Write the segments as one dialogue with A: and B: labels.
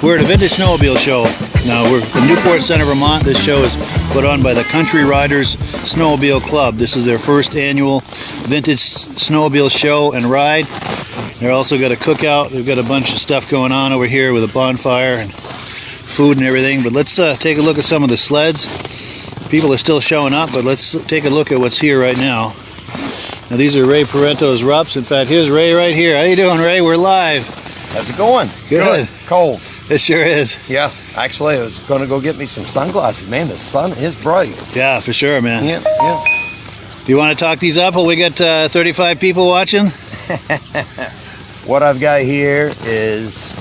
A: We're at a Vintage Snowmobile Show. Now, we're in Newport Center, Vermont. This show is put on by the Country Riders Snowmobile Club. This is their first annual Vintage Snowmobile Show and Ride. They're also got a cookout. They've got a bunch of stuff going on over here with a bonfire and food and everything. But let's take a look at some of the sleds. People are still showing up, but let's take a look at what's here right now. Now, these are Ray Parento's Rups. In fact, here's Ray right here. How you doing, Ray? We're live.
B: How's it going?
A: Good.
B: Cold.
A: It sure is.
B: Yeah, actually, I was going to go get me some sunglasses. Man, the sun is bright.
A: Yeah, for sure, man.
B: Yeah.
A: Do you want to talk these up? Well, we got 35 people watching.
B: What I've got here is,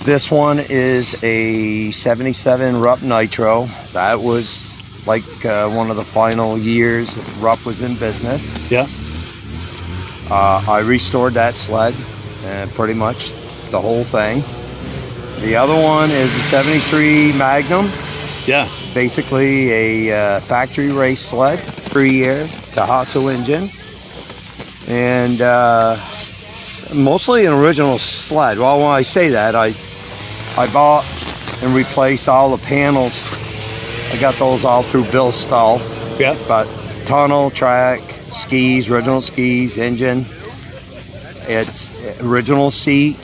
B: this one is a 77 Rupp Nitro. That was like one of the final years that Rupp was in business.
A: Yeah.
B: I restored that sled, pretty much the whole thing. The other one is a 73 Magnum. Yeah. Basically a factory race sled, 3-year Tetreault engine. And mostly an original sled. Well, when I say that, I bought and replaced all the panels. I got those all through Bill Stull. Yeah. But tunnel, track, skis, original skis, engine. It's original seat.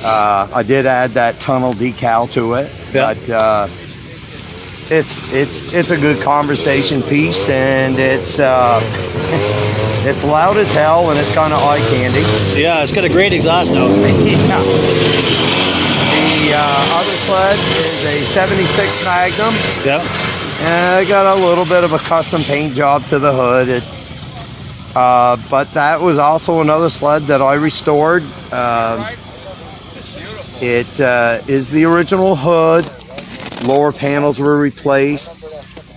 B: I did add that tunnel decal to it, yeah. But it's a good conversation piece, and it's loud as hell, and it's kind of eye candy. Yeah, it's got a great exhaust note. Yeah. The other sled is a 76 Magnum. Yeah. And I got a little bit of a custom paint job to the hood. But that was also another sled that I restored. It is the original hood. Lower panels were replaced.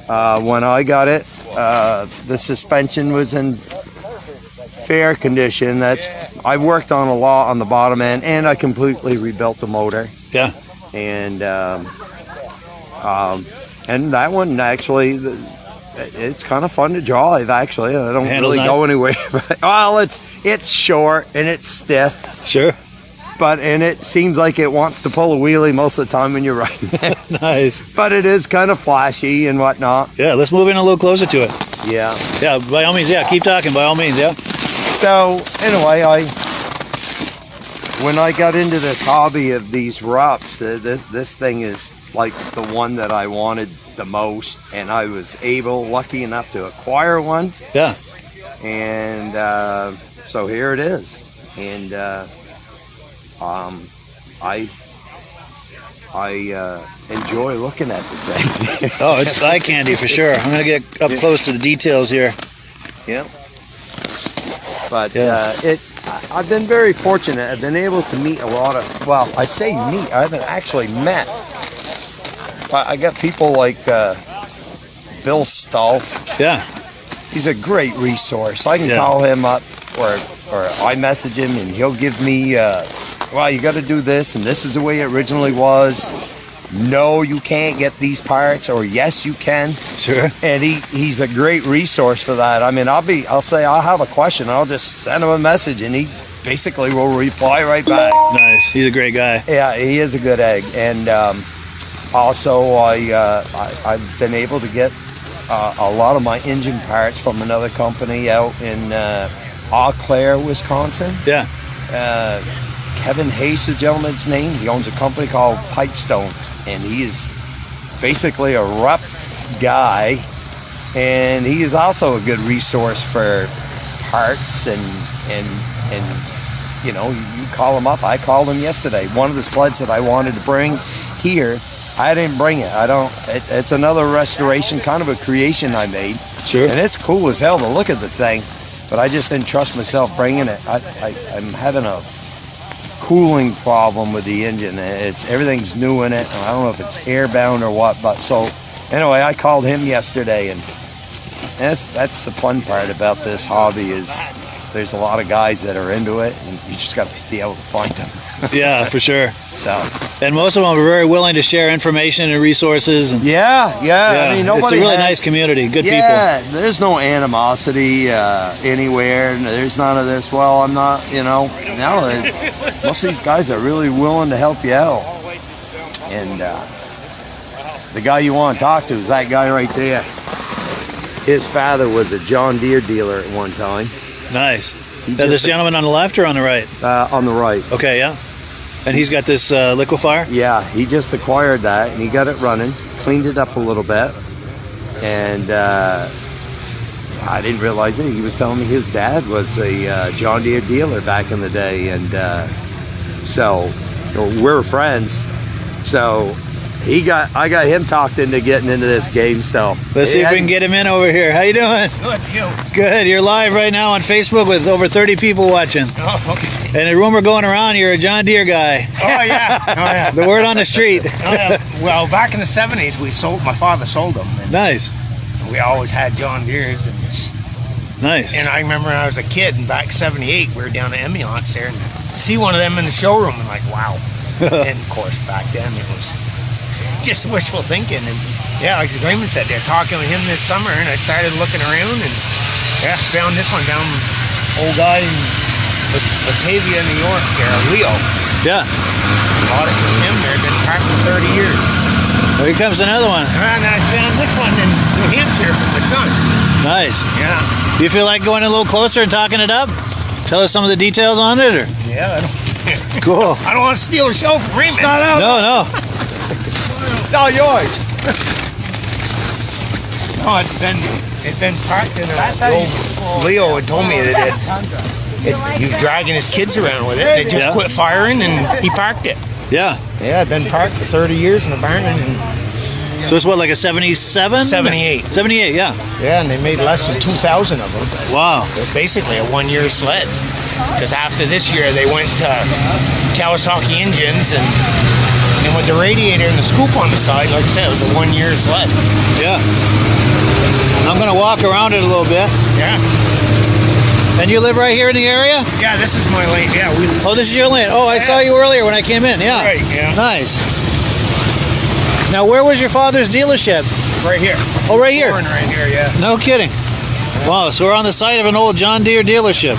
B: When I got it, the suspension was in fair condition. I worked on a lot on the bottom end, and I completely rebuilt the motor. Yeah. And that one actually, it's kind of fun to drive. Actually, I don't really go anywhere. Well, it's short and it's stiff. Sure. And it seems like it wants to pull a wheelie most of the time when you're riding it. Nice. But it is kind of flashy and whatnot. Yeah, let's move in a little closer to it. Yeah. Yeah, by all means, yeah. Keep talking, by all means, yeah. So, anyway, when I got into this hobby of these Rups, this thing is like the one that I wanted the most, and I was lucky enough to acquire one. Yeah. And so here it is. And I enjoy looking at the thing. Oh, it's eye candy for sure. I'm gonna get up close to the details here. Yeah. But I've been very fortunate. I've been able to meet a lot of, well, I say meet, I haven't actually met. I got people like Bill Stull. Yeah. He's a great resource. I can call him up or I message him and he'll give me, well, you got to do this, and this is the way it originally was. No, you can't get these parts, or yes, you can. Sure. And he's a great resource for that. I mean, I'll say I'll have a question, I'll just send him a message, and he basically will reply right back. Nice. He's a great guy. Yeah, he is a good egg. And also, I've been able to get a lot of my engine parts from another company out in Eau Claire, Wisconsin. Yeah. Kevin Hayes, the gentleman's name. He owns a company called Pipestone, and he is basically a Rupp guy, and he is also a good resource for parts and you know, you call him up. I called him yesterday. One of the sleds that I wanted to bring here, I didn't bring it. It's another restoration, kind of a creation I made. Sure. And it's cool as hell to look at the thing, but I just didn't trust myself bringing it. I'm having a cooling problem with the engine. Everything's new in it, and I don't know if it's airbound or what, but so anyway, I called him yesterday, and that's the fun part about this hobby is there's a lot of guys that are into it, and you just got to be able to find them. Yeah, for sure. And most of them are very willing to share information and resources. And yeah. I mean, it's a really nice community, good people. Yeah, there's no animosity anywhere. There's none of this. Well, I'm not, you know. No, most of these guys are really willing to help you out. And the guy you want to talk to is that guy right there. His father was a John Deere dealer at one time.
A: Nice. This gentleman on the left or on the right?
B: On the right.
A: Okay, yeah. And he's got this liquefier?
B: Yeah, he just acquired that and he got it running, cleaned it up a little bit, and I didn't realize it. He was telling me his dad was a John Deere dealer back in the day, and so we're friends. So I got him talked into getting into this game. So
A: let's see if we can get him in over here. How you doing?
C: Good, you?
A: Good. You're live right now on Facebook with over 30 people watching.
C: Oh, okay.
A: And a rumor going around you're a John Deere guy.
C: Oh yeah, oh yeah.
A: The word on the street.
C: Oh, yeah. Well, back in the '70s, my father sold them. And
A: nice.
C: We always had John Deeres.
A: Nice.
C: And I remember when I was a kid, and back '78, we were down at Emiance there, and see one of them in the showroom, and like, wow. And of course, back then it was just wishful thinking. And yeah, like Raymond said, they're talking with him this summer, and I started looking around, and yeah, found this one down, old guy in Batavia, New York, Leo.
A: Yeah.
C: Bought it from him. They've been parked for 30 years.
A: Well, here comes another one.
C: And I found this one in New Hampshire from my son.
A: Nice.
C: Yeah.
A: Do you feel like going a little closer and talking it up? Tell us some of the details on it, or?
C: Yeah.
A: Cool.
C: I don't want to steal a show from Raymond.
A: No.
C: It's all yours. No, it's been parked in a Leo had told me that he was dragging his kids around with it, and it just quit firing, and he parked it.
A: Yeah.
C: Yeah, it's been parked for 30 years in a barn. And
A: so it's what, like a 77?
C: 78.
A: 78, yeah.
C: Yeah, and they made less than 2,000 of them.
A: Wow.
C: It's basically a one-year sled. Because after this year, they went to Kawasaki engines, and with the radiator and the scoop on the side, like I said, it was a one-year sled.
A: Yeah. I'm going to walk around it a little bit.
C: Yeah.
A: And you live right here in the area?
C: Yeah, this is my lane. Yeah.
A: Oh, this is your lane. Oh, I saw you earlier when I came in. Yeah.
C: Right, yeah.
A: Nice. Now, where was your father's dealership?
C: Right here.
A: Oh, right here?
C: Born right here, yeah.
A: No kidding. Wow, so we're on the site of an old John Deere dealership.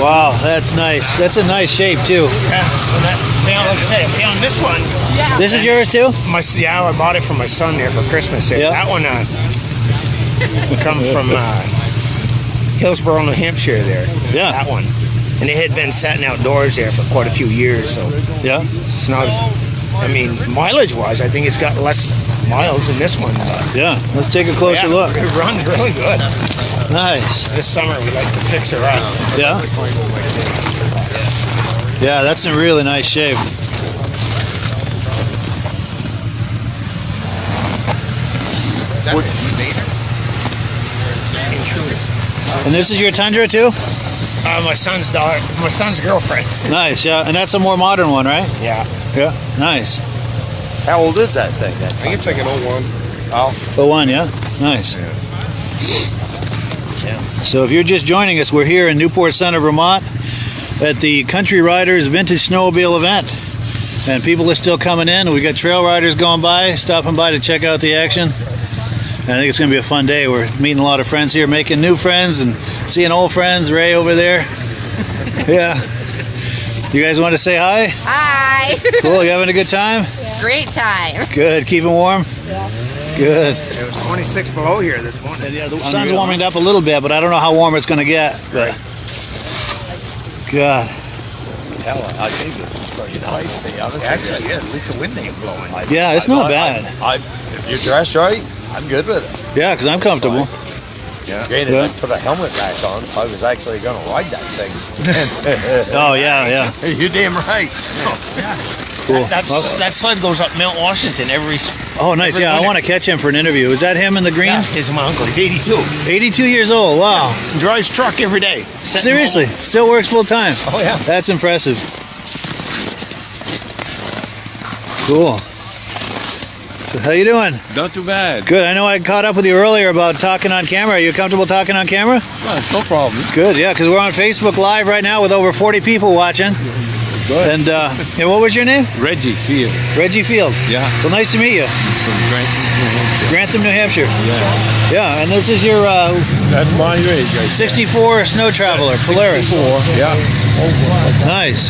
A: Wow, that's nice. That's a nice shape, too.
C: Yeah. Like I said, I found this one.
A: Yeah. This is yours, too?
C: Yeah, I bought it for my son there for Christmas. Yeah. That one comes from Hillsborough, New Hampshire there.
A: Yeah.
C: That one. And it had been sitting outdoors there for quite a few years, so
A: yeah.
C: It's not, I mean, mileage-wise, I think it's got less miles than this one.
A: Yeah, let's take a closer look.
C: It runs really good.
A: Nice.
C: This summer we like to fix her up.
A: Yeah? Yeah, that's in really nice shape.
C: Is that
A: and this is your Tundra too?
C: My son's daughter, my son's girlfriend.
A: Nice, yeah. And that's a more modern one, right?
C: Yeah.
A: Yeah. Nice.
B: How old is that thing?
C: I think it's like an 01.
A: Oh. 01, yeah. Nice.
C: Yeah.
A: So if you're just joining us, we're here in Newport Center, Vermont, at the Country Riders Vintage Snowmobile event. And people are still coming in. We got trail riders going by, stopping by to check out the action. And I think it's going to be a fun day. We're meeting a lot of friends here, making new friends and seeing old friends. Ray over there. Yeah. You guys want to say hi?
D: Hi.
A: Cool. You having a good time?
D: Great time.
A: Good. Keeping warm?
D: Yeah.
A: Good.
C: It was 26 below here this morning.
A: Yeah, the sun's warming up a little bit, but I don't know how warm it's going to get. But God.
B: Hell, I think it's pretty nice.
C: Actually, yeah, at least the wind ain't blowing.
A: Yeah, it's not bad.
B: If you're dressed right, I'm good with it.
A: Yeah, because I'm comfortable.
B: Yeah. Granted, I put a helmet back on. I was actually going to ride that thing.
A: Oh, yeah.
B: You're damn right.
A: Cool.
C: That sled goes up Mount Washington every.
A: Oh, nice. Yeah, I want to catch him for an interview. Is that him in the green?
C: Yeah, he's my uncle. He's 82.
A: 82 years old. Wow.
C: Yeah. Drives truck every day.
A: Seriously, still works full time.
C: Oh yeah.
A: That's impressive. Cool. So how you doing?
E: Not too bad.
A: Good. I know I caught up with you earlier about talking on camera. Are you comfortable talking on camera?
E: No problem.
A: Good, yeah, because we're on Facebook Live right now with over 40 people watching.
E: Good.
A: And what was your name?
E: Reggie Field.
A: Reggie Field.
E: Yeah.
A: Well, nice to meet you.
E: From Grantham, New Hampshire.
A: Grantham, New Hampshire.
E: Yeah.
A: Yeah, and this is your
E: That's my rig.
A: 64 Snow Traveler, Polaris.
E: 64. Yeah.
A: Nice.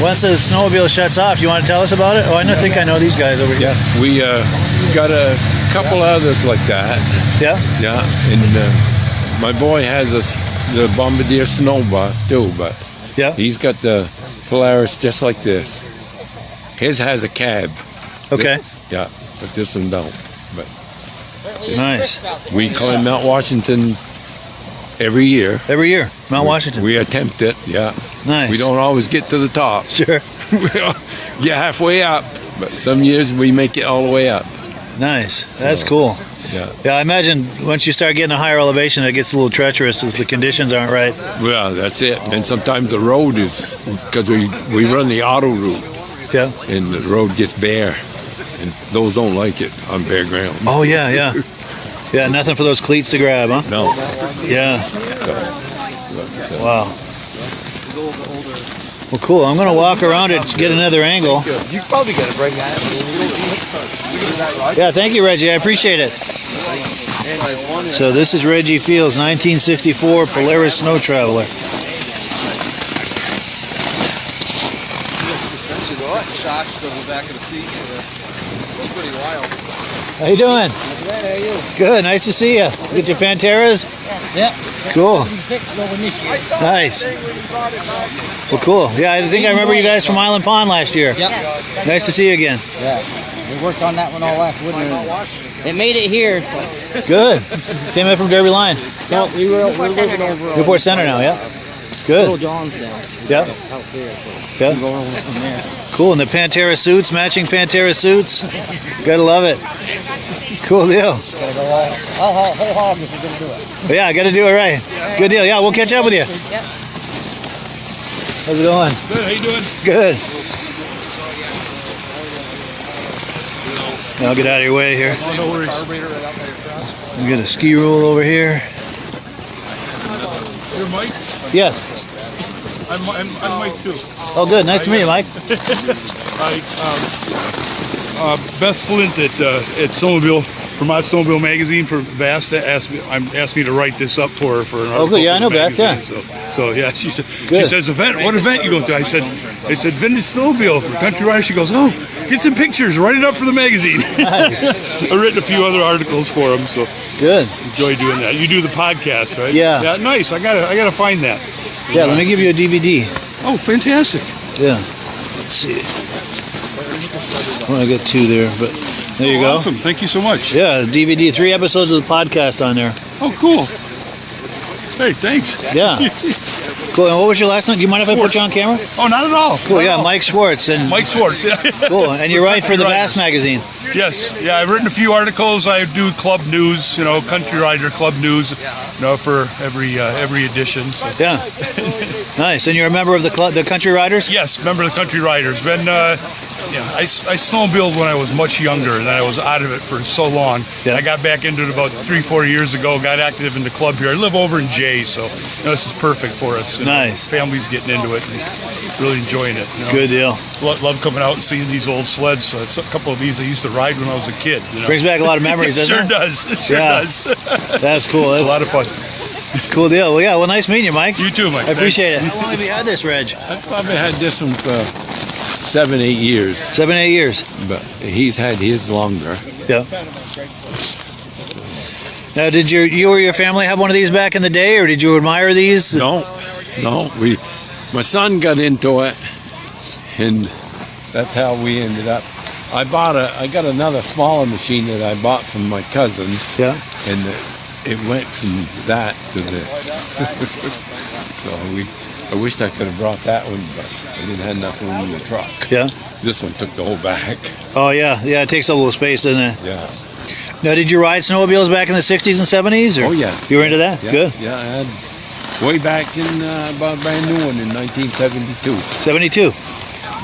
A: Once the snowmobile shuts off, you want to tell us about it? Oh, I think I know these guys over here.
E: Yeah. We got a couple others like that.
A: Yeah?
E: Yeah. And my boy has the Bombardier Snow Bus too, but
A: Yeah.
E: he's got the Polaris just like this. His has a cab.
A: Okay.
E: Yeah, but this one don't. But
A: Nice.
E: we climb Mount Washington every year.
A: Every year, Mount Washington.
E: We attempt it, yeah.
A: Nice.
E: We don't always get to the top.
A: Sure.
E: We get halfway up, but some years we make it all the way up.
A: Nice. That's
E: So,
A: cool.
E: Yeah.
A: Yeah, I imagine once you start getting a higher elevation, it gets a little treacherous if the conditions aren't right.
E: Well, that's it. And sometimes the road is, because we run the auto route,
A: Yeah.
E: and the road gets bare. And those don't like it on bare ground.
A: Oh, yeah, yeah. Yeah, nothing for those cleats to grab, huh?
E: No.
A: Yeah. Wow. Well, cool. I'm going to walk around it, get another angle.
B: You probably got to bring that.
A: Yeah, thank you, Reggie. I appreciate it. So this is Reggie Fields, 1964 Polaris Snow Traveler.
F: Shocks go in the back of the seat. It's pretty wild.
A: How you doing?
F: How are you?
A: Good. Nice to see you. Get your Panteras?
F: Yep.
A: Cool.
F: 6 going this year.
A: Nice. Well, cool. Yeah, I think I remember you guys from Island Pond last year.
F: Yep.
A: Nice to see you again.
F: Yeah. We worked on that one all last winter. It made it here.
A: Good. Came in from Derby Line.
F: No, we were working over
A: Newport Center now, yeah?
F: Little
A: Good.
F: John's now.
A: Yeah.
F: Out there, so
A: Yeah.
F: we're going over from there.
A: Cool. And the Pantera suits, matching Pantera suits. Gotta love it. Cool deal.
F: Gotta go whole hog if you're gonna do it.
A: But yeah, gotta do it right. Good deal. Yeah, we'll catch up with you.
F: Yep.
A: How's it going?
G: Good, how you doing?
A: Good. Now I'll get out of your way here.
G: No worries.
A: We get a ski rule over here.
G: You're Mike?
A: Yes.
G: I'm Mike too.
A: Oh, good. Nice to meet you, Mike.
G: Beth Flint at Snowmobile, Vermont Snowmobile Magazine for Vasta asked me to write this up for her for an article.
A: Oh, good. Yeah,
G: for
A: I know
G: the
A: Beth. Yeah.
G: magazine. So yeah, she
A: Good.
G: says, what event you going to? I said Vintage Snowmobile for Country Riders. She goes, oh, get some pictures, write it up for the magazine.
A: Nice.
G: I've written a few other articles for them, so
A: Good.
G: enjoy doing that. You do the podcast, right?
A: Yeah.
G: Yeah, nice. I gotta find that.
A: Yeah, let me give you a DVD.
G: Oh, fantastic.
A: Yeah. Let's see. Well, I got 2 there, but there you go.
G: Awesome. Thank you so much.
A: Yeah, DVD, 3 episodes of the podcast on there.
G: Oh, cool. Hey, thanks.
A: Yeah. Cool. And what was your last name? Do you mind if I put you on camera?
G: Oh, not at all.
A: Cool.
G: Not
A: Yeah,
G: at all.
A: Mike Schwartz. And
G: Mike Schwartz. Yeah.
A: cool. And you write for the
G: Riders.
A: Bass magazine.
G: Yes. Yeah, I've written a few articles. I do club news, Country Rider Club news, for every edition. So.
A: Yeah. Nice. And you're a member of the club, the Country Riders?
G: Yes, member of the Country Riders. I snowmobiled when I was much younger, and I was out of it for so long.
A: Yeah.
G: I got back into it about 3-4 years ago. Got active in the club here. I live over in Jay, so this is perfect for us.
A: Nice.
G: Family's getting into it and really enjoying it.
A: Good deal.
G: Love coming out and seeing these old sleds. So it's a couple of these I used to ride when I was a kid.
A: Brings back a lot of memories, doesn't
G: Sure
A: it?
G: does. It sure
A: Yeah.
G: does.
A: That's cool.
G: It's a
A: That's
G: lot of fun.
A: cool deal. Well, yeah. Well, nice meeting you, Mike.
G: You too, Mike.
A: I appreciate it. How long have you had this, Reg?
E: I've probably had this one for 7-8 years,
A: 7-8 years.
E: but he's had his longer.
A: Yeah. Now, did you or your family have one of these back in the day, or did you admire these?
E: No. My son got into it, and that's how we ended up. I got another smaller machine that I bought from my cousin,
A: Yeah.
E: and it went from that to this. So I wished I could have brought that one, but I didn't have enough room in the truck.
A: Yeah.
E: This one took the whole back.
A: Oh, yeah. Yeah, it takes up a little space, doesn't it?
E: Yeah.
A: Now, did you ride snowmobiles back in the 60s and 70s? Or
E: Oh, yes.
A: You were into that?
E: Yeah,
A: Good.
E: Yeah, I had way back in about a brand new one in 1972.
A: 72.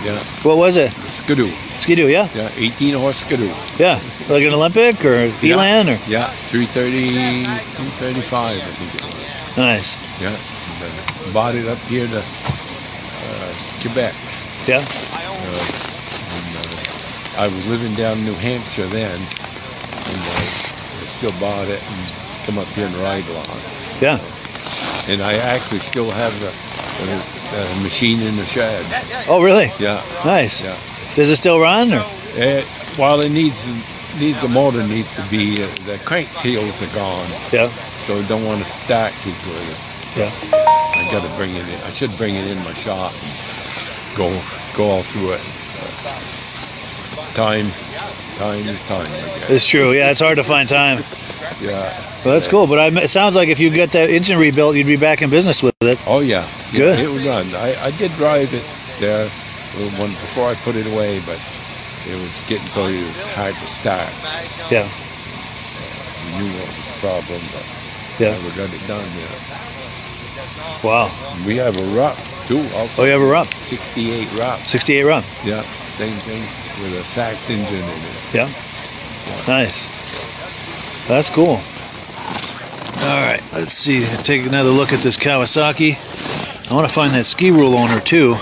E: Yeah,
A: What was it?
E: Skidoo.
A: Skidoo, yeah?
E: Yeah, 18-horse Skidoo.
A: Yeah. Like an Olympic or Elan? Or
E: Yeah, 335, I think it was.
A: Nice.
E: Yeah, and bought it up here to Quebec.
A: Yeah.
E: I was living down in New Hampshire then, and I still bought it and come up here and ride a lot.
A: Yeah.
E: And I actually still have the machine in the shed.
A: Oh, really?
E: Yeah.
A: Nice.
E: Yeah.
A: Does it still run? Or?
E: Well, it needs the motor needs to be the crank seals are gone.
A: Yeah.
E: So I don't want to stack too good.
A: Yeah.
E: I got to bring it in. I should bring it in my shop. Go all through it. Time is time, I guess.
A: It's true. Yeah, it's hard to find time.
E: Yeah.
A: Well, that's cool. But it sounds like if you get that engine rebuilt, you'd be back in business with it.
E: Oh yeah.
A: Good.
E: It would run. I did drive it there one before I put it away, but it was getting so it was hard to start.
A: Yeah.
E: We knew what was the problem, but
A: Yeah.
E: never got it done yet.
A: Wow.
E: We have a RUP too. Also.
A: Oh, you have a RUP?
E: 68 RUP.
A: 68 run.
E: Yeah. Same thing with a Sachs engine in it.
A: Yeah. Nice. That's cool. All right, let's see. Take another look at this Kawasaki. I want to find that ski rule owner too.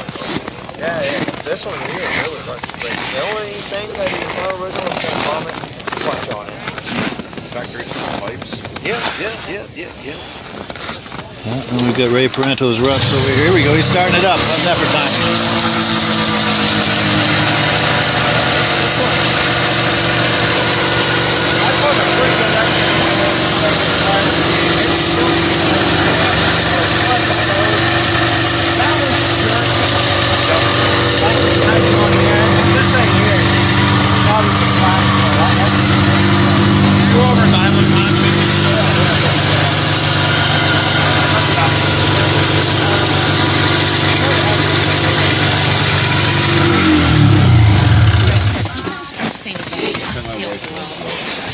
B: Yeah, this one here really looks great. The only thing that is not original is that vomit clutch on it.
F: Factory pipes.
B: Yeah.
A: And we've got Ray Parento's Russ over here. Here we go. He's starting it up. How's that for time?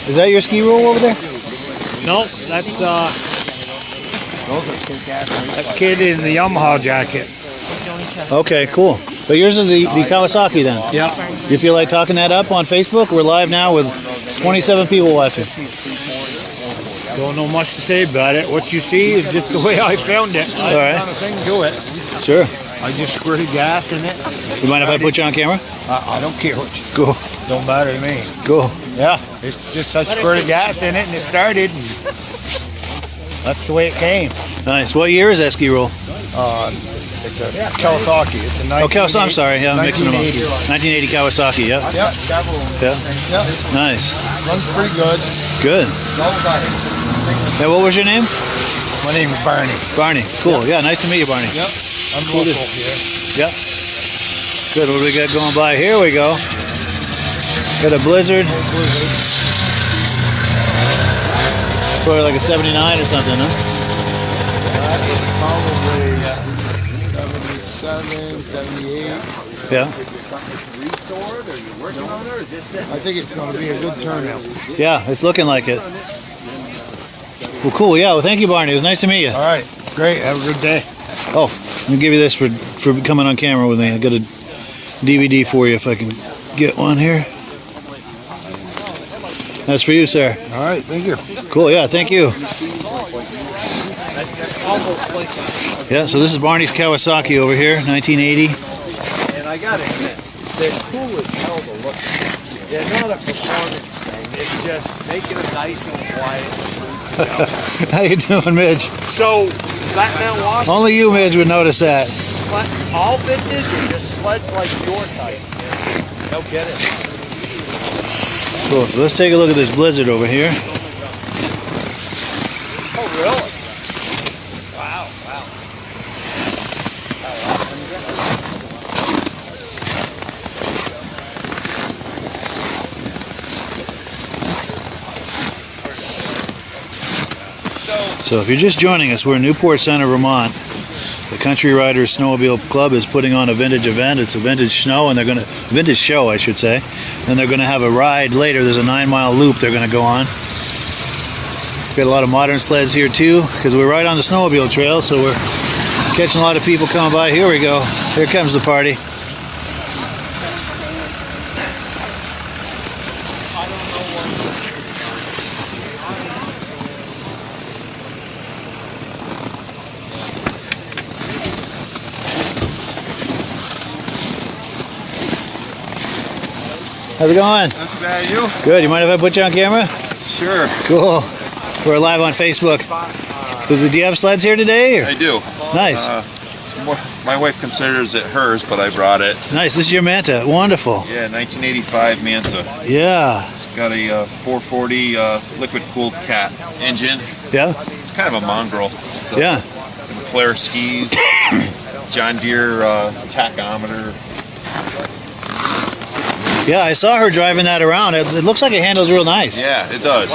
A: Is that your ski roll over there?
H: No, that's that kid in the Yamaha jacket.
A: Okay, cool. But yours is the Kawasaki then?
H: Yeah.
A: You feel like talking that up on Facebook? We're live now with 27 people watching.
H: Don't know much to say about it. What you see is just the way I found it. I
A: All right.
H: haven't done a thing to it.
A: Sure.
H: I just squirted gas in it.
A: You mind if I put you on camera?
H: I don't care what you,
A: Cool.
H: don't matter to me.
A: Cool.
H: Yeah, it's just I squirted gas in it and it started. And that's the way it came.
A: Nice. What year is that ski roll?
H: It's a Kawasaki. It's a
A: Oh, Kawasaki. I'm sorry. Yeah, I'm mixing them up.
H: 1980.
A: 1980 Kawasaki. Yeah.
H: Yeah,
A: Yeah. Nice.
H: runs pretty good.
A: Good. Yeah. What was your name?
H: My name is Barney.
A: Barney. Cool. Yeah. Nice to meet you, Barney.
H: Yep, I'm
A: Cool
H: local
A: to-
H: here.
A: Yeah. Good. What do we got going by? Here we go. Got a Blizzard. Probably like a 79 or something, huh?
H: Probably 77, 78.
A: Yeah.
H: I think it's going to be a good turnout.
A: Yeah. It's looking like it. Well, cool. Yeah. Well, thank you, Barney. It was nice to meet you.
H: All right, great. Have a good day.
A: Oh, let me give you this for coming on camera with me. I got a DVD for you if I can get one here. That's for you, sir.
H: All right, thank you.
A: Cool, yeah, thank you. Yeah, so this is Barney's Kawasaki over here, 1980.
B: And I gotta admit, they're cool as hell to look at. They're not a performance thing. It's just making it nice and quiet.
A: How you doing, Midge?
B: So, flat mount wash,
A: Only you, Midge, would notice that.
B: all vintage or just sleds like your type? No kidding.
A: Cool, so let's take a look at this Blizzard over here.
B: Oh, really? Wow.
A: So if you're just joining us, we're in Newport Center, Vermont. The Country Riders Snowmobile Club is putting on a vintage event. It's a vintage snow, and they're gonna vintage show, I should say. And they're gonna have a ride later. There's a 9-mile loop they're gonna go on. Got a lot of modern sleds here too, because we're right on the snowmobile trail, so we're catching a lot of people coming by. Here we go. Here comes the party. How's it going?
F: Not too bad, you?
A: Good. You mind if I put you on camera?
F: Sure.
A: Cool. We're live on Facebook. Do you have sleds here today? Or?
F: I do.
A: Nice.
F: My wife considers it hers, but I brought it.
A: Nice. This is your Manta. Wonderful.
F: Yeah, 1985 Manta.
A: Yeah.
F: It's got a 440 liquid-cooled cat engine.
A: Yeah.
F: It's kind of a mongrel. It's a
A: Yeah.
F: Flare skis, John Deere tachometer.
A: Yeah, I saw her driving that around. It looks like it handles real nice.
F: Yeah, it does.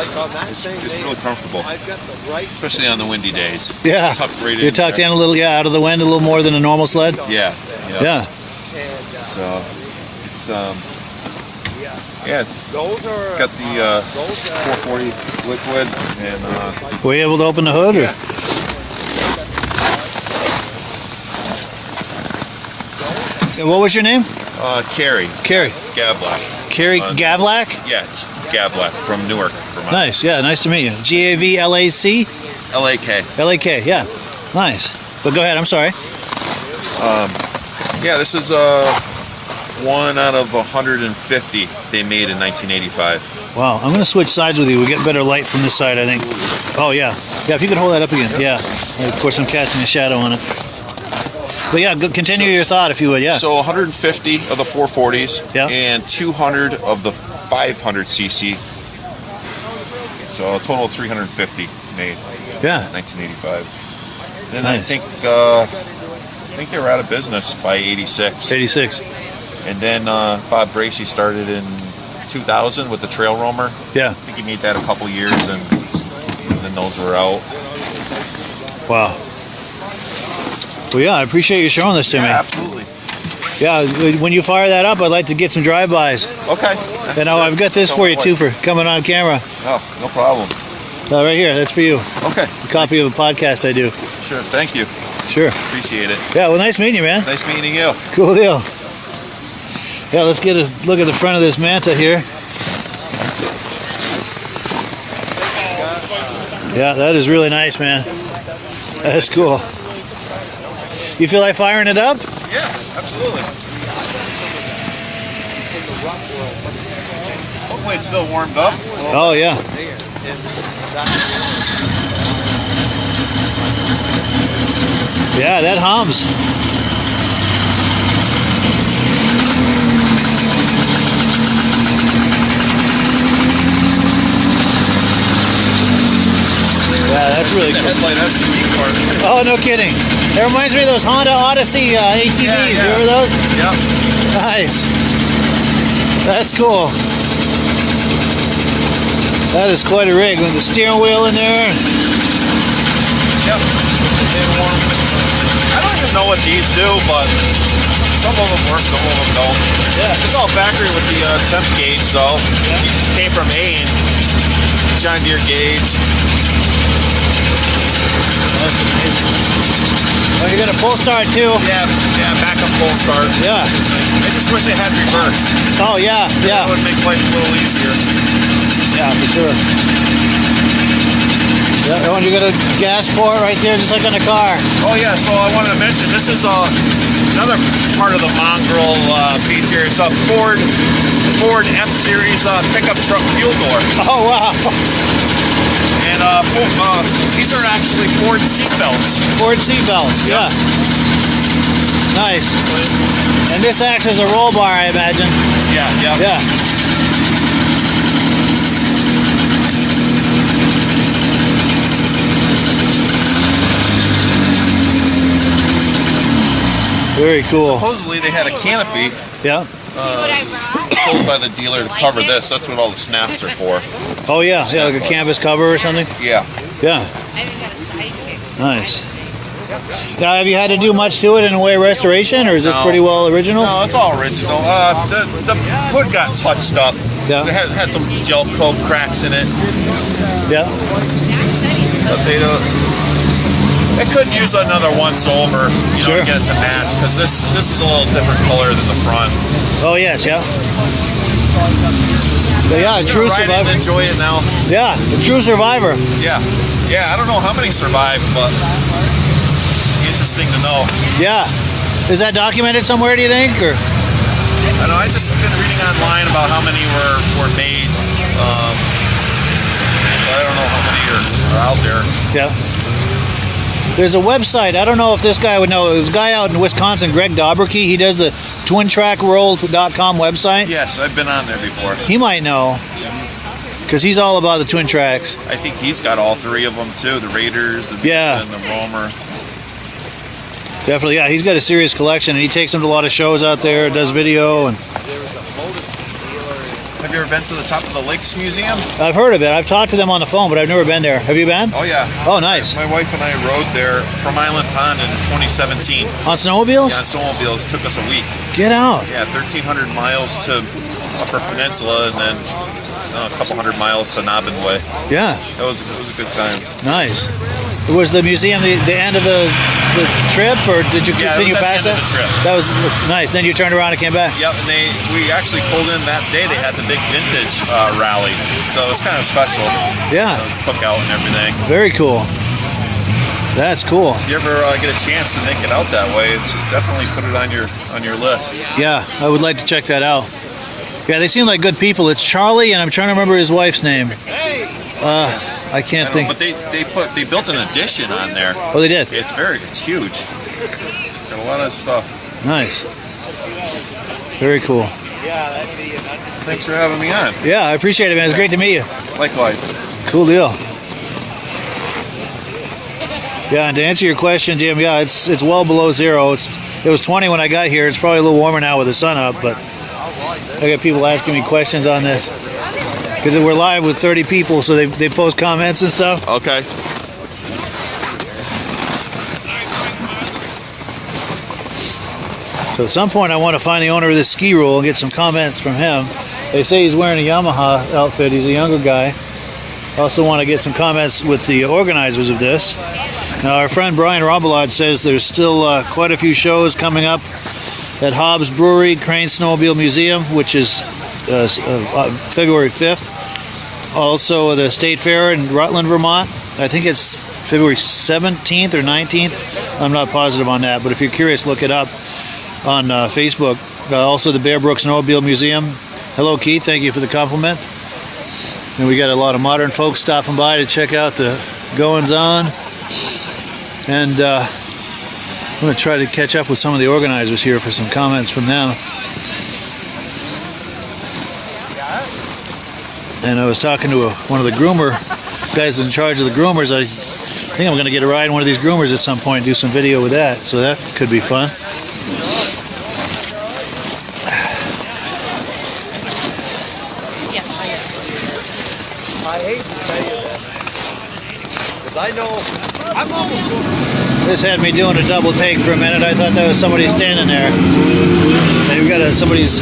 F: It's really comfortable, especially on the windy days.
A: Yeah.
F: Tucked right in.
A: You're tucked in a little, yeah, out of the wind a little more than a normal sled.
F: Yeah.
A: Yeah.
F: So it's yeah, it's got the 440 liquid and
A: Were you able to open the hood? Or? Yeah, what was your name?
F: Carrie.
A: Carrie.
F: Gavlak.
A: Carrie Gavlak?
F: Yeah, it's Gavlak from Newark, Vermont.
A: Nice. Yeah, nice to meet you. Gavlac?
F: LAK.
A: LAK, yeah. Nice. But go ahead, I'm sorry.
F: Yeah, this is one out of 150 they made in 1985.
A: Wow, I'm going to switch sides with you. We get better light from this side, I think. Oh, yeah. Yeah, if you could hold that up again. Yeah. Of course, I'm casting a shadow on it. But yeah, continue your thought if you would, yeah.
F: So 150 of the 440s
A: Yeah.
F: and 200 of the 500cc. So a total of 350 made
A: Yeah.
F: in 1985. Then
A: Nice.
F: I think they were out of business by 86.
A: 86.
F: And then Bob Bracey started in 2000 with the Trail Roamer.
A: Yeah.
F: I think he made that a couple years, and then those were out.
A: Wow. Well, yeah, I appreciate you showing this to me.
F: Yeah, absolutely.
A: Yeah, when you fire that up, I'd like to get some drive-bys.
F: Okay.
A: And I've got this for you, too, for coming on camera.
F: Oh, no problem.
A: Right here, that's for you.
F: Okay.
A: A copy of a podcast I do.
F: Sure, thank you.
A: Sure.
F: Appreciate it.
A: Yeah, well, nice meeting you, man.
F: Nice meeting you.
A: Cool deal. Yeah, let's get a look at the front of this Manta here. Yeah, that is really nice, man. That's cool. You feel like firing it up?
F: Yeah, absolutely. Hopefully it's still warmed up.
A: Oh, yeah. Yeah, that hums. Yeah, that's really
F: The
A: cool.
F: headlight has the key card.
A: Oh, no kidding. It reminds me of those Honda Odyssey ATVs.
F: Yeah.
A: Remember those?
F: Yep.
A: Nice. That's cool. That is quite a rig with the steering wheel in there.
F: Yep. I don't even know what these do, but some of them work, some of them don't.
A: Yeah.
F: It's all factory with the temp gauge, though.
A: Yeah.
F: These came from Maine. John Deere gauge.
A: That's amazing. Oh, you got a full start too?
F: Yeah, backup full start.
A: Yeah.
F: I just wish they had reverse.
A: Oh, yeah, yeah.
F: That would make life a little easier.
A: Yeah, for sure. Yeah, oh, and you got a gas port right there, just like on a car.
F: Oh yeah, so I wanted to mention, this is another part of the mongrel feature. It's a Ford F-Series pickup truck fuel door.
A: Oh, wow.
F: And these are actually Ford seatbelts.
A: Ford seatbelts, yeah. Nice. And this acts as a roll bar, I imagine.
F: Yeah.
A: Yeah. Very cool.
F: Supposedly they had a canopy
A: Yeah.
F: sold by the dealer to cover this. That's what all the snaps are for.
A: Oh, yeah. Yeah, like a canvas cover or something.
F: Yeah.
A: Yeah. Nice. Now, have you had to do much to it in the way of restoration, or is this
F: No.
A: pretty well original?
F: No, it's all original. The hood got touched up.
A: Yeah.
F: It had some gel coat cracks in it.
A: Yeah.
F: But it could use another once over,
A: Sure.
F: to get it to match, because this is a little different color than the front.
A: Oh, yes, yeah. But yeah, a true
F: Ride it and
A: survivor.
F: enjoy it now.
A: Yeah, a true survivor.
F: Yeah. I don't know how many survived, but interesting to know.
A: Yeah. Is that documented somewhere, do you think? Or
F: I know. I just been reading online about how many were made. But I don't know how many are out there.
A: Yeah. There's a website. I don't know if this guy would know. There's a guy out in Wisconsin, Greg Dobberkey. He does the twintrackworld.com website.
F: Yes, I've been on there before.
A: He might know, because he's all about the twin tracks.
F: I think he's got all three of them too. The Raiders, the
A: Yeah.
F: and the Roamer.
A: Definitely, yeah. He's got a serious collection, and he takes them to a lot of shows out there, does video, and
F: Have you ever been to the Top of the Lakes Museum?
A: I've heard of it. I've talked to them on the phone, but I've never been there. Have you been?
F: Oh yeah.
A: Oh, nice.
F: My wife and I rode there from Island Pond in 2017.
A: On snowmobiles?
F: Yeah, on snowmobiles. Took us a week.
A: Get out.
F: Yeah, 1,300 miles to Upper Peninsula, and then a couple hundred miles to Nobbin Way.
A: Yeah.
F: It was a good time.
A: Nice. Was the museum the end of the trip, or did you
F: Yeah,
A: continue
F: it was at
A: past
F: the
A: that?
F: end of the trip.
A: That was nice. Then you turned around and came back.
F: Yep, and we actually pulled in that day. They had the big vintage rally, so it was kind of special.
A: Yeah.
F: Cookout and everything.
A: Very cool. That's cool.
F: If you ever get a chance to make it out that way, it's definitely put it on your list.
A: Yeah, I would like to check that out. Yeah, they seem like good people. It's Charlie, and I'm trying to remember his wife's name. I can't think.
F: But they built an addition on there.
A: Oh, they did?
F: It's huge. Got a lot of stuff.
A: Nice. Very cool.
F: Thanks for having me on.
A: Yeah, I appreciate it, man. It's great to meet you.
F: Likewise.
A: Cool deal. Yeah, and to answer your question, Jim, yeah, it's well below zero. It was 20 when I got here. It's probably a little warmer now with the sun up, but I got people asking me questions on this. Because we're live with 30 people, so they post comments and stuff.
F: Okay.
A: So at some point I want to find the owner of this ski roll and get some comments from him. They say he's wearing a Yamaha outfit. He's a younger guy. I also want to get some comments with the organizers of this. Now our friend Brian Robillard says there's still quite a few shows coming up at Hobbs Brewery, Crane Snowmobile Museum, which is February 5th. Also the State Fair in Rutland, Vermont. I think it's February 17th or 19th. I'm not positive on that, but if you're curious, look it up on Facebook. Also the Bear Brook Snowmobile Museum. Hello Keith, thank you for the compliment. And we got a lot of modern folks stopping by to check out the goings on. And I'm going to try to catch up with some of the organizers here for some comments from them. And I was talking to one of the groomer guys in charge of the groomers. I think I'm going to get a ride in one of these groomers at some point and do some video with that. So that could be fun.
B: I hate to tell you this, because I know I'm almost going.
A: This had me doing a double take for a minute. I thought that was somebody standing there. And we've got somebody's,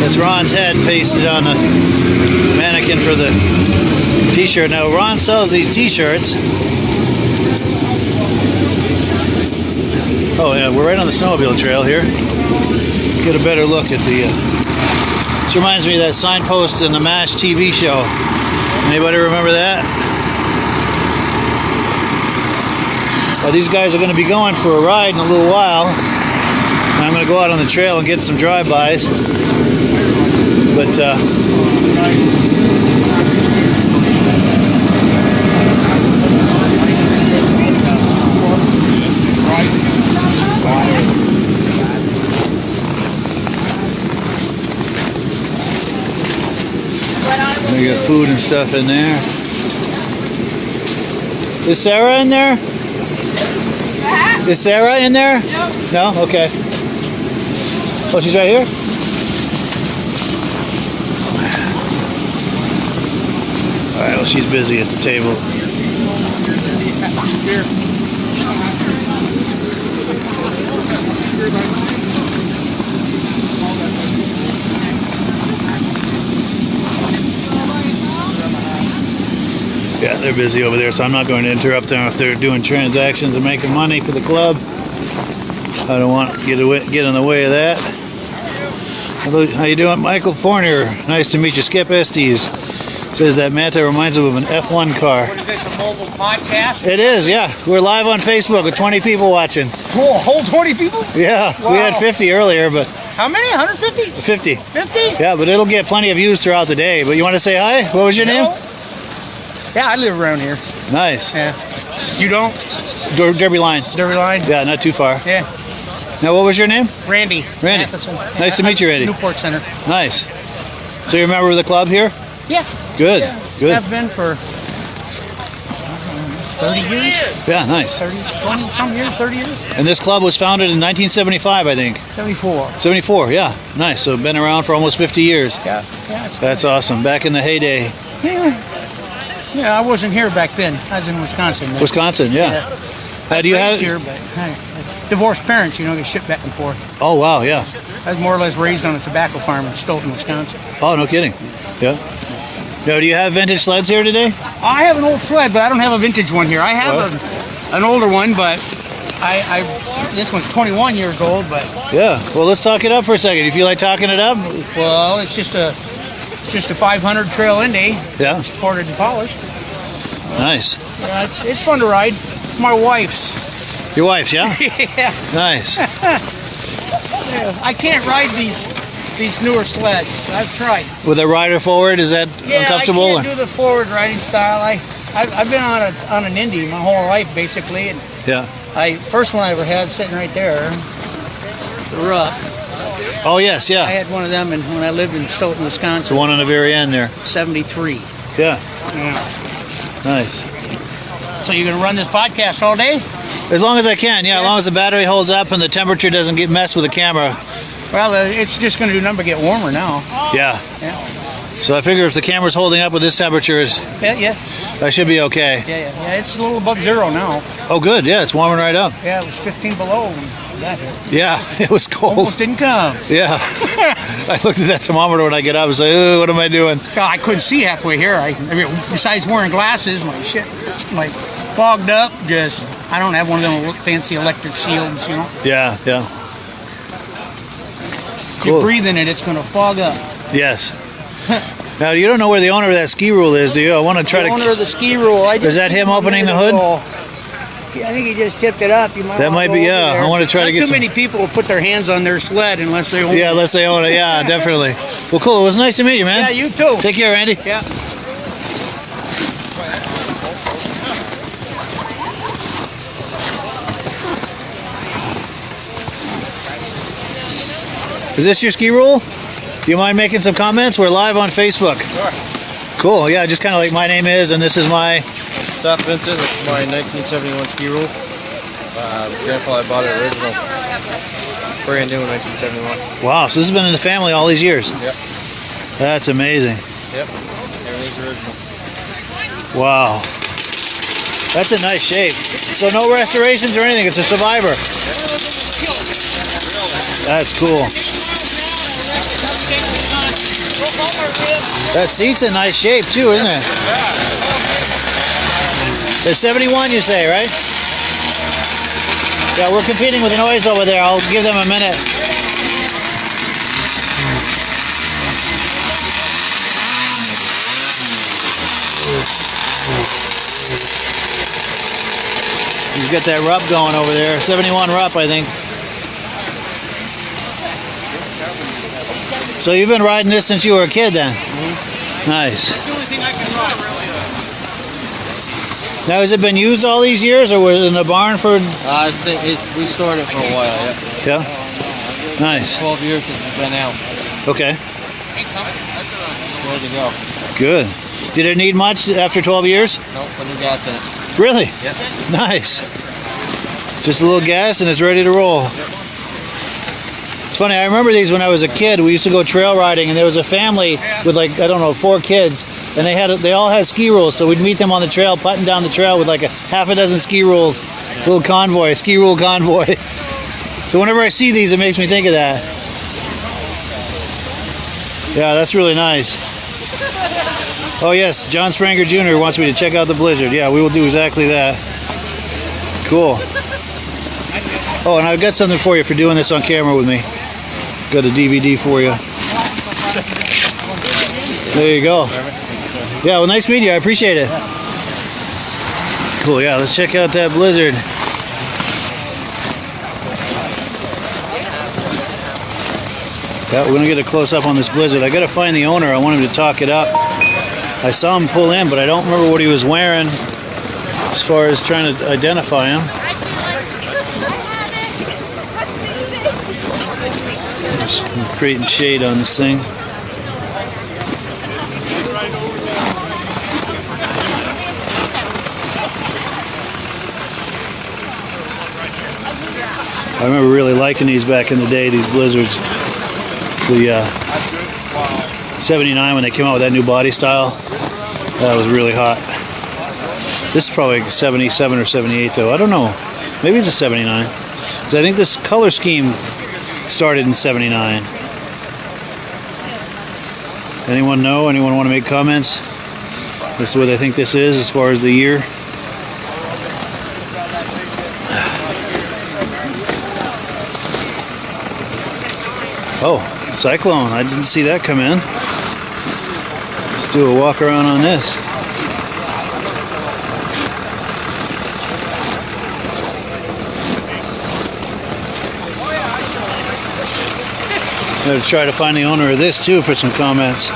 A: that's Ron's head pasted on the mannequin for the t-shirt. Now Ron sells these t-shirts. Oh yeah, we're right on the snowmobile trail here. Get a better look at the, this reminds me of that signpost in the MASH TV show. Anybody remember that? These guys are going to be going for a ride in a little while. And I'm going to go out on the trail and get some drive-bys. But we got food and stuff in there. Is Sarah in there? Is Sarah in there? No. No? Okay. Oh, she's right here? Alright, well, she's busy at the table. Yeah, they're busy over there, so I'm not going to interrupt them if they're doing transactions and making money for the club. I don't want to get in the way of that. Hello, how you doing? Michael Forner. Nice to meet you. Skip Estes says that Manta reminds him of an F1 car.
C: What is this, a mobile podcast?
A: It is, yeah. We're live on Facebook with 20 people watching.
C: Cool, whole 20 people?
A: Yeah,
C: Wow.
A: We had 50 earlier, but
H: How many? 150?
A: 50.
H: 50?
A: Yeah, but it'll get plenty of views throughout the day. But you want to say hi? What was your name?
H: Yeah, I live around here.
A: Nice.
H: Yeah. You don't?
A: Derby Line.
H: Derby Line?
A: Yeah, not too far.
H: Yeah.
A: Now, what was your name?
H: Randy.
A: Randy.
H: Matheson.
A: Nice to meet you, Randy.
H: Newport Center.
A: Nice. So you're a member of the club here?
H: Yeah.
A: Good.
H: Yeah.
A: Good.
H: I've been for 30 years.
A: Yeah, nice.
H: 30, 20 some years, 30 years.
A: And this club was founded in 1975, I think.
H: 74.
A: 74, yeah. Nice. So been around for almost 50 years.
H: Yeah.
A: That's awesome. Back in the heyday.
H: Yeah, I wasn't here back then. I was in Wisconsin. Then.
A: Wisconsin, yeah. Do you have?
H: Here, but divorced parents, you know, they ship back and forth.
A: Oh wow, yeah.
H: I was more or less raised on a tobacco farm in Stoughton, Wisconsin.
A: Oh, no kidding. Yeah. Now, do you have vintage sleds here today?
H: I have an old sled, but I don't have a vintage one here. I have an older one, but this one's 21 years old. But
A: yeah. Well, let's talk it up for a second. You feel like talking it up?
H: Well, it's just a 500 Trail Indy.
A: Yeah.
H: Supported and polished.
A: Nice.
H: Yeah, it's fun to ride. My wife's.
A: Your wife's, yeah?
H: Yeah.
A: Nice.
H: Yeah, I can't ride these newer sleds. I've tried.
A: With a rider forward, is that uncomfortable?
H: I can't do the forward riding style. I've been on an Indy my whole life basically, and
A: yeah.
H: First one I ever had sitting right there, the Rupp.
A: Oh yes, yeah.
H: I had one of them when I lived in Stoughton, Wisconsin.
A: The one on the very end there.
H: 73.
A: Yeah.
H: Yeah.
A: Nice.
H: So you're gonna run this podcast all day?
A: As long as I can, yeah. As long as the battery holds up and the temperature doesn't get messed with the camera.
H: Well, it's just going to do nothing but get warmer now.
A: Yeah.
H: Yeah.
A: So I figure if the camera's holding up with this temperature,
H: Yeah.
A: I should be okay.
H: Yeah. It's a little above zero now.
A: Oh, good. Yeah, it's warming right up.
H: Yeah, it was 15 below when that hit.
A: Yeah, it was cold.
H: Almost didn't come.
A: Yeah. I looked at that thermometer when I get up and say, "Oh, what am I doing?"
H: I couldn't see halfway here. I mean, besides wearing glasses, my fogged up. I don't have one of them fancy electric shields, you know.
A: Yeah.
H: You breathe in it, it's going to fog up.
A: Yes. Now, you don't know where the owner of that ski rule is, do you? I want to try
H: the
A: to...
H: owner of the ski rule.
A: Is that him opening the hood?
H: Yeah, I think he just tipped it up. You might
A: that might be, yeah. I want to try to get
H: too many people will put their hands on their sled unless they own it.
A: Yeah, unless they own it. Yeah, definitely. Well, cool. It was nice to meet you, man.
H: Yeah, you too.
A: Take care, Randy.
H: Yeah.
A: Is this your ski rule? Do you mind making some comments? We're live on Facebook.
I: Sure.
A: Cool. Yeah, just kind of like my name is, and this is my...
I: Stop Vincent. This is my 1971 ski rule. Grandpa, I bought it original. Brand new in 1971.
A: Wow, so this has been in the family all these years?
I: Yep.
A: That's amazing.
I: Yep. Everything's original.
A: Wow. That's in nice shape. So no restorations or anything. It's a survivor. That's cool. That seat's in nice shape too, isn't it? There's 71, you say, right? Yeah, we're competing with the noise over there. I'll give them a minute. He's got that Rupp going over there. 71 Rupp, I think. So you've been riding this since you were a kid then? Mm-hmm. Nice.
H: That's the only thing I can ride, really.
A: Now, has it been used all these years, or was it in the barn for...
I: I think we stored it for a while, yeah.
A: Yeah? Nice.
I: 12 years since it's been out.
A: Okay.
I: Ready to go.
A: Good. Did it need much after 12 years?
I: Nope, put new gas in it.
A: Really?
I: Yep.
A: Nice. Just a little gas and it's ready to roll. It's funny, I remember these when I was a kid. We used to go trail riding, and there was a family with, like, I don't know, 4 kids, and they all had ski rules, so we'd meet them on the trail, putting down the trail with like a half a dozen ski rules. Little convoy, ski rule convoy. So whenever I see these, it makes me think of that. Yeah, that's really nice. Oh yes, John Spranger Jr. wants me to check out the Blizzard. Yeah, we will do exactly that. Cool. Oh, and I've got something for you for doing this on camera with me. Got a DVD for you. There you go. Yeah, well, nice meeting you. I appreciate it. Cool, yeah, let's check out that Blizzard. Yeah, we're gonna get a close up on this Blizzard. I gotta find the owner. I want him to talk it up. I saw him pull in, but I don't remember what he was wearing as far as trying to identify him. Just creating shade on this thing. I remember really liking these back in the day, these Blizzards. The 79 when they came out with that new body style. That was really hot. This is probably 77 or 78 though. I don't know. Maybe it's a 79. Because I think this color scheme started in 79. Anyone know? Anyone want to make comments? This is what I think this is as far as the year. Oh, Cyclone. I didn't see that come in. Let's do a walk around on this. I'm going to try to find the owner of this too for some comments.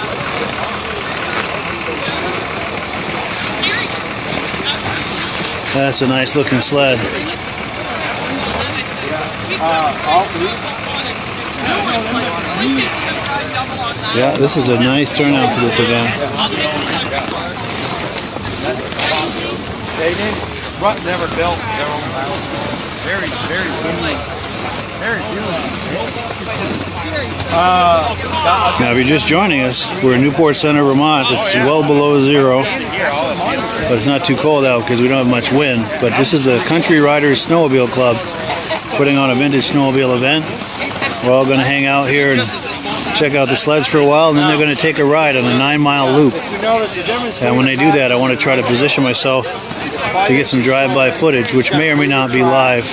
A: That's a nice looking sled. Yeah, this is a nice turnout for this event.
B: They didn't. Rutt never built their own house. Very
A: Now, if you're just joining us, we're in Newport Center, Vermont. It's well below zero, but it's not too cold out because we don't have much wind. But this is the Country Riders Snowmobile Club putting on a vintage snowmobile event. We're all going to hang out here and check out the sleds for a while, and then they're going to take a ride on a 9-mile loop. And when they do that, I want to try to position myself to get some drive-by footage, which may or may not be live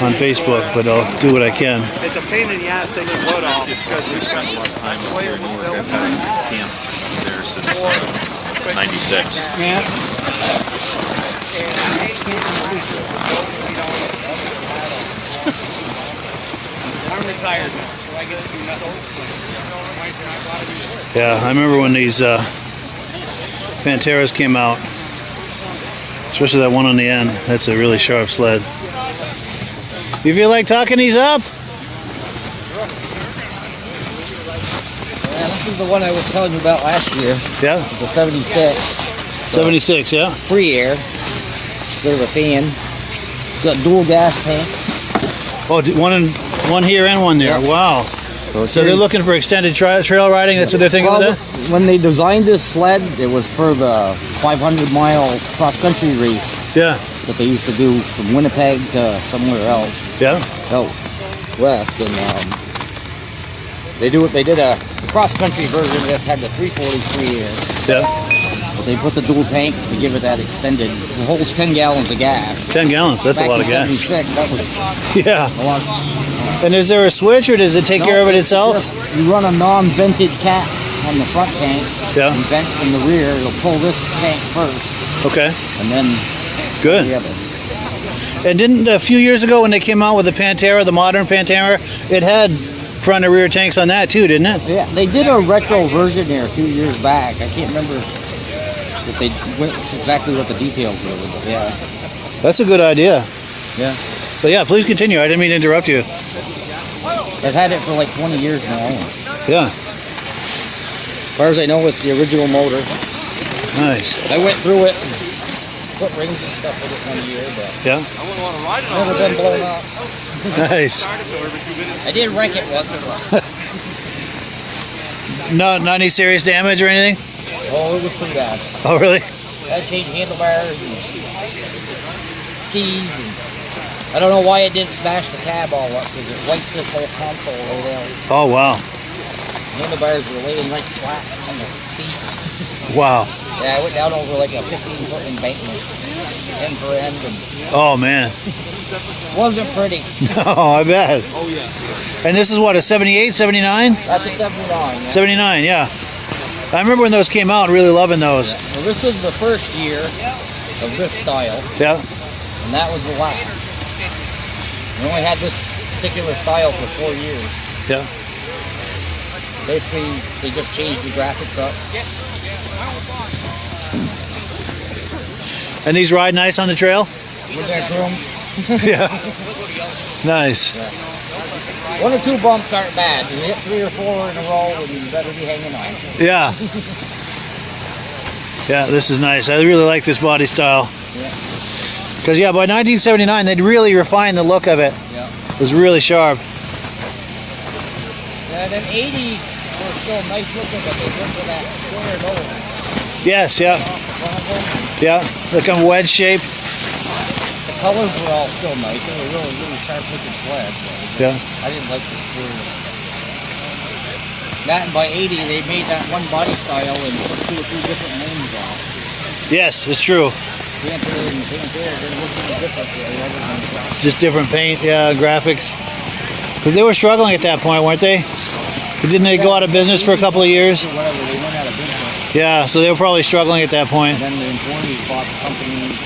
A: on Facebook, but I'll do what I can.
B: It's a pain in the ass taking wood off because we spent a lot of time away from the building.
F: Camps there since 96.
H: Yeah. I'm retired now, so I get to do nothing.
A: Yeah, I remember when these Panteras came out, especially that one on the end. That's a really sharp sled. You feel like talking these up?
J: Yeah, this is the one I was telling you about last year.
A: Yeah?
J: The 76.
A: 76, yeah?
J: Free air. Instead of a fan. It's got dual gas tank.
A: Oh, one here and one there.
J: Yep.
A: Wow. So they're looking for extended trail riding? That's what they're thinking of that?
J: When they designed this sled, it was for the 500-mile cross-country race.
A: Yeah.
J: That they used to do from Winnipeg to somewhere else.
A: Yeah.
J: Out west, and they did a cross-country version of this. Had the 340 free air.
A: Yeah.
J: But they put the dual tanks to give it that extended. It holds 10 gallons of gas.
A: 10 gallons. That's a lot of gas.
J: 76. That was
A: yeah.
J: a lot.
A: And is there a switch, or does it take care of it itself?
J: You run a non-vented cap on the front tank.
A: Yeah.
J: And vent from the rear. It'll pull this tank first.
A: Okay.
J: And then.
A: Good. And didn't a few years ago when they came out with the Pantera, the modern Pantera, it had front and rear tanks on that too, didn't it?
J: Yeah, they did a retro version there a few years back. I can't remember if they went exactly what the details were, but yeah.
A: That's a good idea.
J: Yeah.
A: But yeah, please continue. I didn't mean to interrupt you.
J: I've had it for like 20 years now.
A: Yeah.
J: As far as I know, it's the original motor.
A: Nice.
J: I went through it. Put rings and stuff with it one year, but
A: yeah.
B: I wouldn't want to ride it
J: never been blown up.
A: Nice.
J: I did wreck it once.
A: Not any serious damage or anything?
J: Oh, it was pretty bad.
A: Oh, really?
J: I had to change handlebars and skis, and I don't know why it didn't smash the cab all up because it wiped this whole console right out.
A: Oh, wow.
J: Handlebars were laying right flat on the seat.
A: Wow.
J: Yeah, I went down over like a 15-foot embankment, end for end. And
A: oh, man.
J: Wasn't pretty.
A: Oh, I bet. Oh, yeah. And this is what, a 78, 79?
J: That's a 79. Yeah.
A: 79, yeah. I remember when those came out, really loving those.
J: Yeah. Well, this was the first year of this style.
A: Yeah.
J: And that was the last. We only had this particular style for 4 years.
A: Yeah.
J: Basically, they just changed the graphics up.
A: And these ride nice on the trail?
J: With that groom.
A: Yeah. Nice.
J: Yeah. 1 or 2 bumps aren't bad. You hit 3 or 4 in a row, and you better be hanging on.
A: Yeah. Yeah, this is nice. I really like this body style.
J: Yeah.
A: Because, yeah, by 1979, they'd really refined the look of it.
J: Yeah.
A: It was really sharp.
J: Yeah, then 80 were still nice looking, but they went with that square nose.
A: Yes, yeah. Yeah, they come wedge shape.
J: The colors were all still nice. They were really, really sharp looking sleds.
A: Yeah.
J: I didn't like the square. That, and by 80, they made that one body style and put 2 or 3 different names on it.
A: Yes, it's true.
J: Panther and Panther, they look different.
A: Just different paint, yeah, graphics. Because they were struggling at that point, weren't they? Didn't they go out of business for a couple of years?
J: Whatever, they went out of business.
A: Yeah, so they were probably struggling at that point.
J: And then the employees bought the company.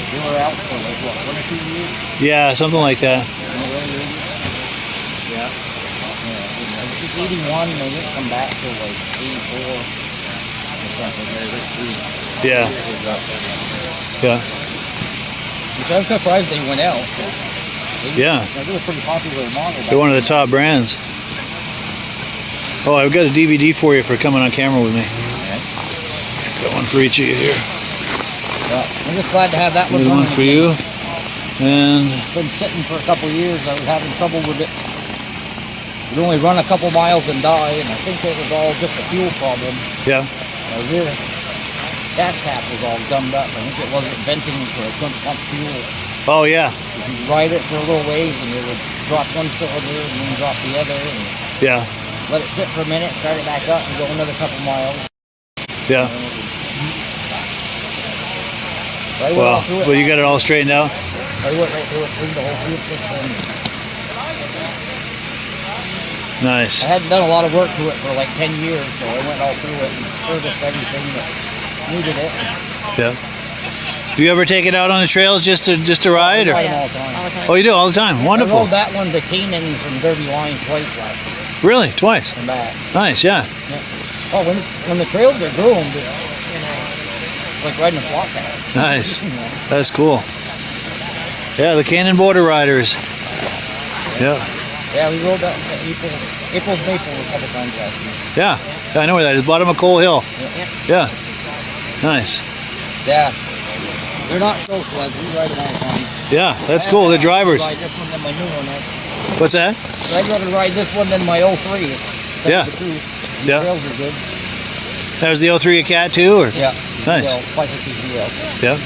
J: They were out for like, what, 1 or 2 years?
A: Yeah, something like that.
J: Yeah. It was 81, they didn't come back till like 84 or something.
A: Yeah. Yeah.
J: Which I'm surprised they went out.
A: Yeah.
J: They were a pretty popular model.
A: They're one of the top brands. Oh, I've got a DVD for you for coming on camera with me.
J: Okay.
A: Got one for each of you here.
J: Yeah, I'm just glad to have that one.
A: There's one for you. And
J: it's been sitting for a couple of years. I was having trouble with it. It only run a couple miles and die, and I think it was all just a fuel problem.
A: yeah.
J: The rear gas cap was all gummed up. I think it wasn't venting for a couldn't pump fuel.
A: Oh yeah.
J: If you ride it for a little ways, and it would drop one cylinder and then drop the other, and
A: Yeah.
J: let it sit for a minute, start it back up, and go another couple miles.
A: Yeah. Well, well, you got it all straightened out.
J: I went right through it, cleaned the whole fuel system.
A: Nice.
J: I hadn't done a lot of work to it for like 10 years, so I went all through it and serviced everything that needed it.
A: Yeah. Do you ever take it out on the trails just to ride? Or?
J: I ride them all the time.
A: Oh, you do all the time. Wonderful.
J: I rode that one to Canaan from Derby Line twice last year.
A: Really? Twice?
J: And back.
A: Nice, yeah.
J: Oh, when the trails are groomed, it's like riding a slot pad.
A: Nice. That's cool. Yeah, the Cannon Border Riders. Yeah.
J: Yeah, we rode that April's Maple a couple times last year.
A: Yeah, I know where that is. Bottom of Coal Hill.
J: Yeah.
A: Nice.
J: Yeah. They're not show sleds. We ride them all the time.
A: Yeah, that's cool. They're drivers.
J: I'd rather ride this one than my new one.
A: What's that?
J: So I'd rather ride this one than my 03.
A: Yeah.
J: The
A: Yeah.
J: trails are good.
A: That was the 03 a cat too? Or?
J: Yeah.
A: Nice.
J: 550 ZL.
A: Yeah.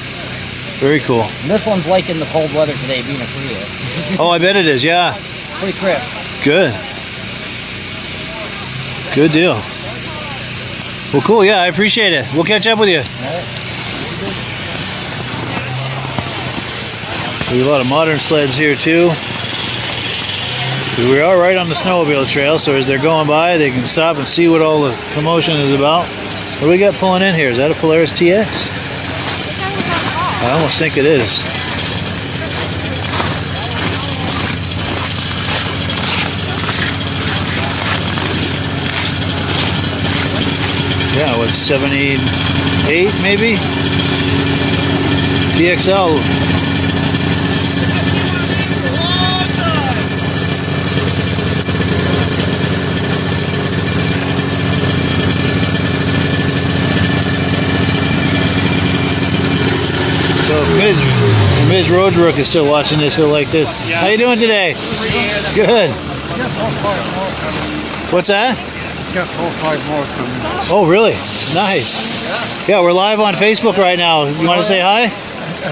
A: Very cool.
J: And this one's like in the cold weather today, being a Prius.
A: Oh, I bet it is. Yeah.
J: Pretty crisp.
A: Good. Good deal. Well, cool. Yeah, I appreciate it. We'll catch up with you. There's a lot of modern sleds here too. We are right on the snowmobile trail, so as they're going by, they can stop and see what all the commotion is about. What do we got pulling in here? Is that a Polaris TX? I almost think it is. Yeah, what, 78 maybe? TXL. So Midge Roadbrook is still watching this. He'll like this. How you doing today? Good. What's that?
K: Got 4 or 5 more coming.
A: Oh, really? Nice. Yeah, we're live on Facebook right now. You want to say hi?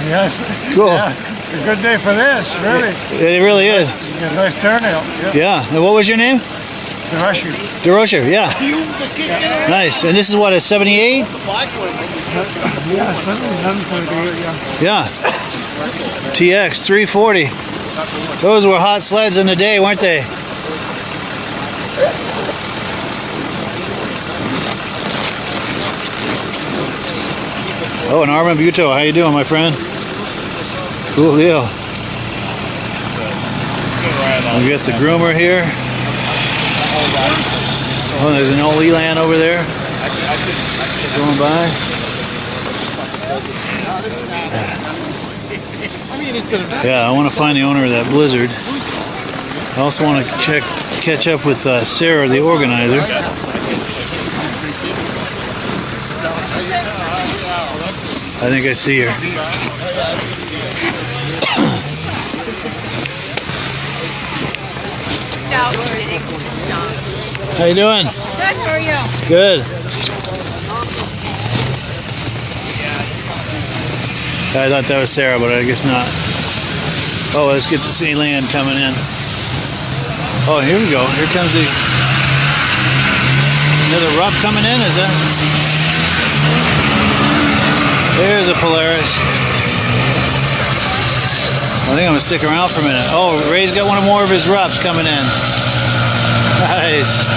K: Yes.
A: Cool.
K: Yeah. It's a good day for this, really.
A: It really is.
K: You get a nice turnout.
A: Yeah. And what was your name?
K: DeRusher.
A: DeRusher, yeah. Nice. And this is what, a 78?
K: Yeah, 77, 78, yeah.
A: Yeah. TX 340. Those were hot sleds in the day, weren't they? Oh, and Armin Buto, how you doing, my friend? Cool deal. We got the groomer here. Oh, there's an old Elan over there. Going by. Yeah, I want to find the owner of that Blizzard. I also want to catch up with Sarah, the organizer. I think I see her. How you doing?
D: Good, how are you?
A: Good. I thought that was Sarah, but I guess not. Oh, let's get this Elan coming in. Oh, here we go. Here comes the another rup coming in, is that? There's a Polaris. I think I'm gonna stick around for a minute. Oh, Ray's got one more of his rups coming in. Nice.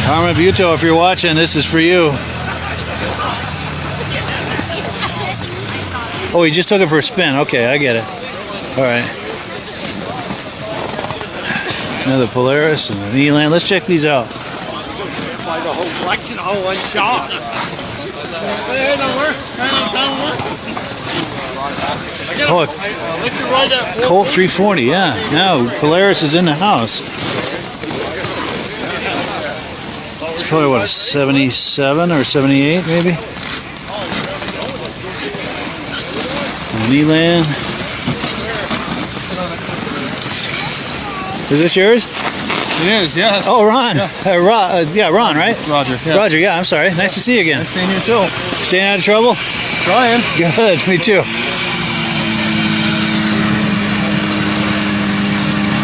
A: Armin Buto, if you're watching, this is for you. Oh, he just took it for a spin. Okay, I get it. All right. Another Polaris and an Elan. Let's check these out.
C: Like a whole collection, all one shot.
A: Oh, Colt 340, yeah. Now Polaris is in the house. It's probably what, a 77 or 78 maybe? An Elan. Is this yours?
I: It is, yes.
A: Oh, Ron. Yeah, Ron, right?
I: Roger. Yeah.
A: Roger, yeah, I'm sorry. Nice to see you again.
I: Nice seeing you too.
A: Staying out of trouble?
I: Trying.
A: Good, me too.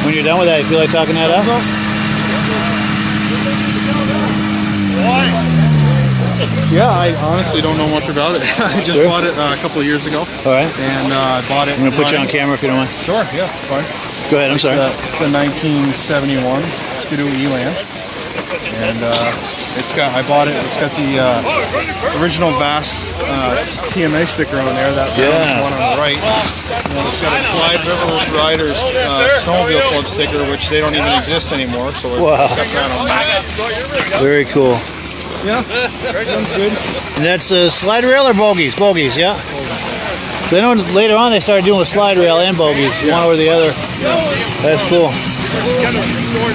A: When you're done with that, you feel like talking that up?
I: Yeah, I honestly don't know much about it. I just bought it a couple of years ago.
A: All right.
I: And I bought it.
A: I'm going to put you on camera if you don't mind.
I: Sure, yeah, it's fine.
A: Go ahead, I'm sorry.
I: It's a 1971 Skidoo Elan. And I bought it, it's got the original Bass TMA sticker on there, that one on the right. And it's got a Clyde Riders Snowmobile Club sticker, which they don't even exist anymore, so it's got that on there.
A: Very cool.
I: Yeah, sounds good.
A: And that's slide rail or bogies? Bogies, yeah. So I know later on they started doing with slide rail and bogies, one over the other. That's cool.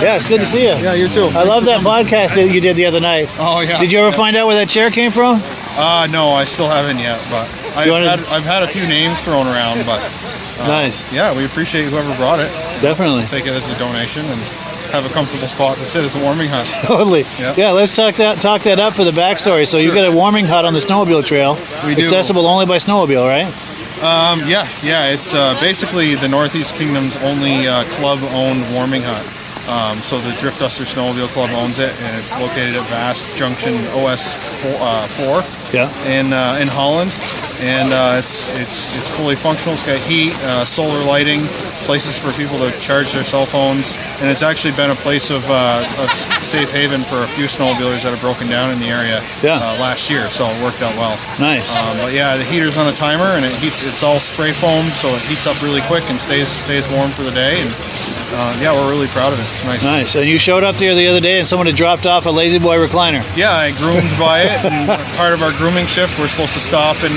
A: Yeah, it's good to see you.
I: Yeah, you too.
A: I love that podcast that you did the other night.
I: Oh yeah.
A: Did you ever find out where that chair came from?
I: No, I still haven't yet, but I've had a few names thrown around, but
A: nice.
I: Yeah, we appreciate whoever brought it.
A: Definitely.
I: Take it as a donation and have a comfortable spot to sit as a warming hut.
A: Totally. Yeah, let's talk that up for the backstory. So you've got a warming hut on the snowmobile trail.
I: We do.
A: Accessible only by snowmobile, right?
I: Yeah. It's basically the Northeast Kingdom's only club-owned warming hut. So the Drift Duster Snowmobile Club owns it, and it's located at Vast Junction OS 4 in Holland. And it's fully functional. It's got heat, solar lighting, places for people to charge their cell phones, and it's actually been a place of safe haven for a few snowmobilers that have broken down in the area last year. So it worked out well.
A: Nice.
I: But yeah, the heater's on a timer, and it heats. It's all spray foam, so it heats up really quick and stays warm for the day. And yeah, we're really proud of it. It's nice.
A: Nice. And you showed up there the other day, and someone had dropped off a Lazy Boy recliner.
I: Yeah, I groomed by it, and part of our grooming shift, we're supposed to stop and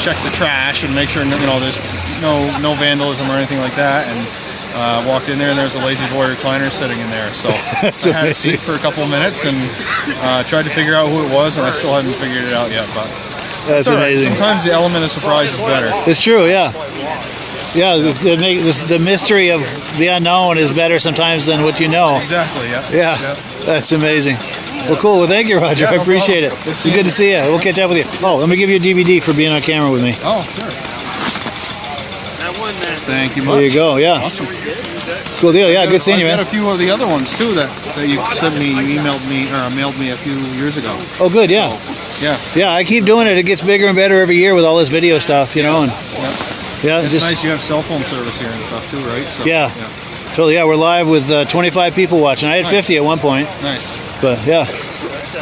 I: check the trash and make sure there's no vandalism or anything like that. And walked in there, and there's a Lazy Boy recliner sitting in there. So I had a seat for a couple of minutes and tried to figure out who it was, and I still haven't figured it out yet. But
A: that's amazing.
I: Sometimes the element of surprise is better.
A: It's true, yeah. Yeah, the mystery of the unknown is better sometimes than what you know.
I: Exactly, yeah.
A: Yeah, that's amazing. Well, cool. Well, thank you, Roger. I appreciate it. It's good to see you. We'll catch up with you. Oh, let me give you a DVD for being on camera with me.
I: Oh, sure. Thank you much.
A: There you go, yeah.
I: Awesome.
A: Cool deal, yeah, good seeing you, man.
I: I got a few of the other ones, too, that you sent me, you emailed me, or mailed me a few years ago.
A: Oh, good, yeah.
I: So,
A: yeah, I keep doing it. It gets bigger and better every year with all this video stuff, you know. And yeah,
I: it's nice you have cell phone service here and stuff, too, right? So,
A: yeah. Totally, yeah, we're live with 25 people watching. I had 50 at one point.
I: Nice.
A: But, yeah.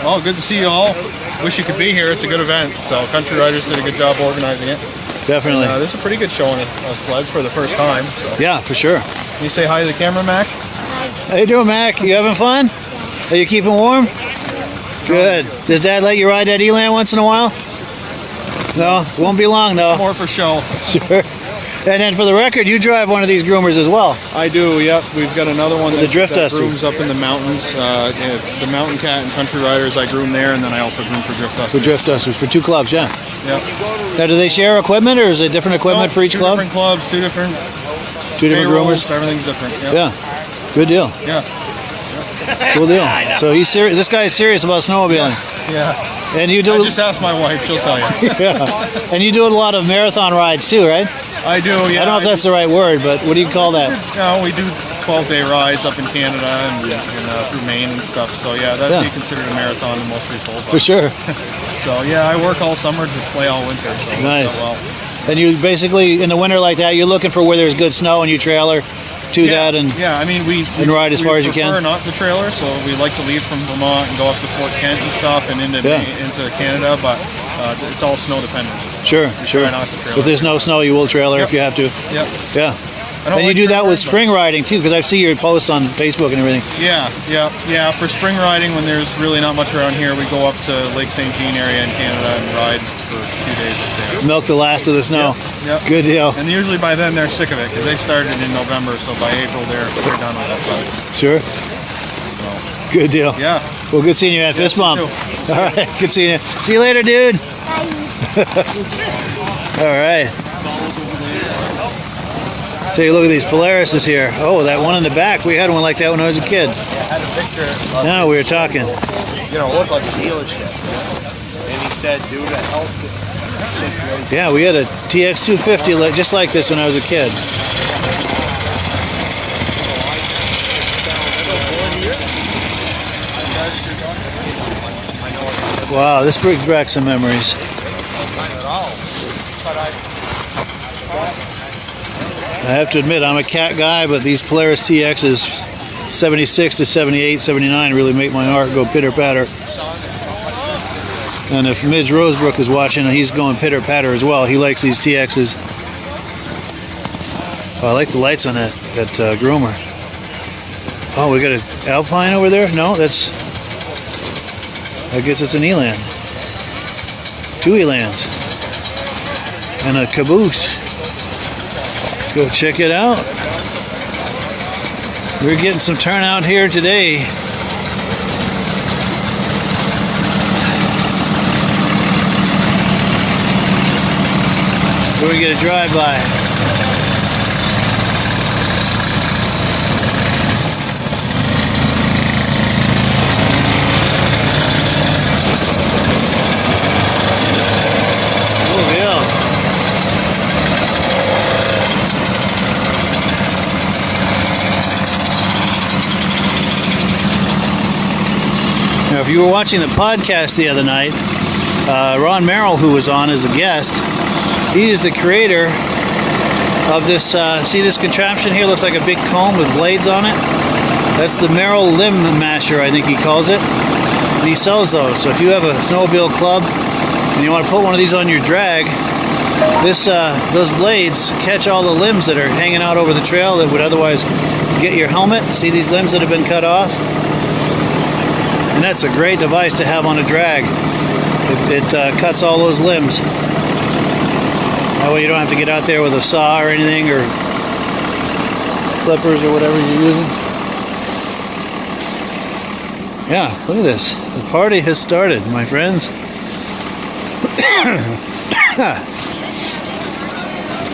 I: Well, good to see you all. Wish you could be here. It's a good event. So Country Riders did a good job organizing it.
A: Definitely.
I: And, this is a pretty good showing of sleds for the first time. So.
A: Yeah, for sure.
I: Can you say hi to the camera, Mac?
D: Hi,
A: How you doing, Mac? You having fun? Are you keeping warm? Good. Does Dad let you ride that Elan once in a while? No, it won't be long though.
I: More for show.
A: Sure. And then for the record, you drive one of these groomers as well.
I: I do, yep. We've got another one
A: The Drift
I: that
A: Duster.
I: grooms up in the mountains. The Mountain Cat and Country Riders, I groom there, and then I also groom for Drift Dusters.
A: For Drift Dusters, for 2 clubs, yeah.
I: Yep.
A: Now, do they share equipment, or is it different equipment for each club?
I: 2 different clubs, 2 different
A: groomers.
I: Everything's different. Yep.
A: Yeah. Good deal.
I: Yeah.
A: Cool deal. So he's serious. This guy's serious about snowmobiling.
I: Yeah.
A: And you do.
I: I just ask my wife; she'll tell you.
A: Yeah. And you do a lot of marathon rides too, right?
I: I do. Yeah.
A: I don't know if that's the right word, but what do you call that?
I: No, we do 12-day rides up in Canada and through Maine and stuff. So yeah, that'd be considered a marathon to most people.
A: For sure.
I: So yeah, I work all summer to play all winter. So it
A: nice.
I: works out well.
A: And you basically in the winter like that, you're looking for where there's good snow and you trailer to that and
I: I mean we
A: ride as far as you can.
I: We prefer not to trailer, so we like to leave from Vermont and go up to Fort Kent and stuff and into Canada, but it's all snow dependent.
A: Sure,
I: Try not to trailer.
A: If there's no snow, you will trailer if you have to.
I: Yep.
A: Yeah. And you do that with spring riding too, because I see your posts on Facebook and everything.
I: Yeah. For spring riding, when there's really not much around here, we go up to Lake St. Jean area in Canada and ride for a few days up there.
A: Milk the last of the snow.
I: Yep.
A: Good deal.
I: And usually by then they're sick of it because they started in November, so by April they're done with it.
A: Sure. Good deal.
I: Yeah.
A: Well, good seeing you at Fist Bump. All right. Good seeing you. See you later, dude. All right. Take a look at these Polarises here. Oh, that one in the back. We had one like that when I was a kid.
B: Yeah, I had a picture.
A: Now we were talking.
B: You know, look like a dealership. And he said, due to health situation.
A: Yeah, we had a TX 250 just like this when I was a kid. Wow, this brings back some memories. I have to admit, I'm a cat guy, but these Polaris TXs 76 to 78, 79 really make my heart go pitter-patter. And if Midge Rosebrook is watching, he's going pitter-patter as well. He likes these TXs. Oh, I like the lights on that groomer. Oh, we got an Alpine over there? No, I guess it's an Elan. 2 Elans. And a caboose. Let's go check it out. We're getting some turnout here today. We're gonna drive by. Now, if you were watching the podcast the other night, Ron Merrill, who was on as a guest, he is the creator of this, see this contraption here? Looks like a big comb with blades on it. That's the Merrill Limb Masher, I think he calls it. And he sells those. So if you have a snowmobile club and you want to put one of these on your drag, those blades catch all the limbs that are hanging out over the trail that would otherwise get your helmet. See these limbs that have been cut off? And that's a great device to have on a drag. It cuts all those limbs. That way you don't have to get out there with a saw or anything, or clippers or whatever you're using. Yeah, look at this. The party has started, my friends.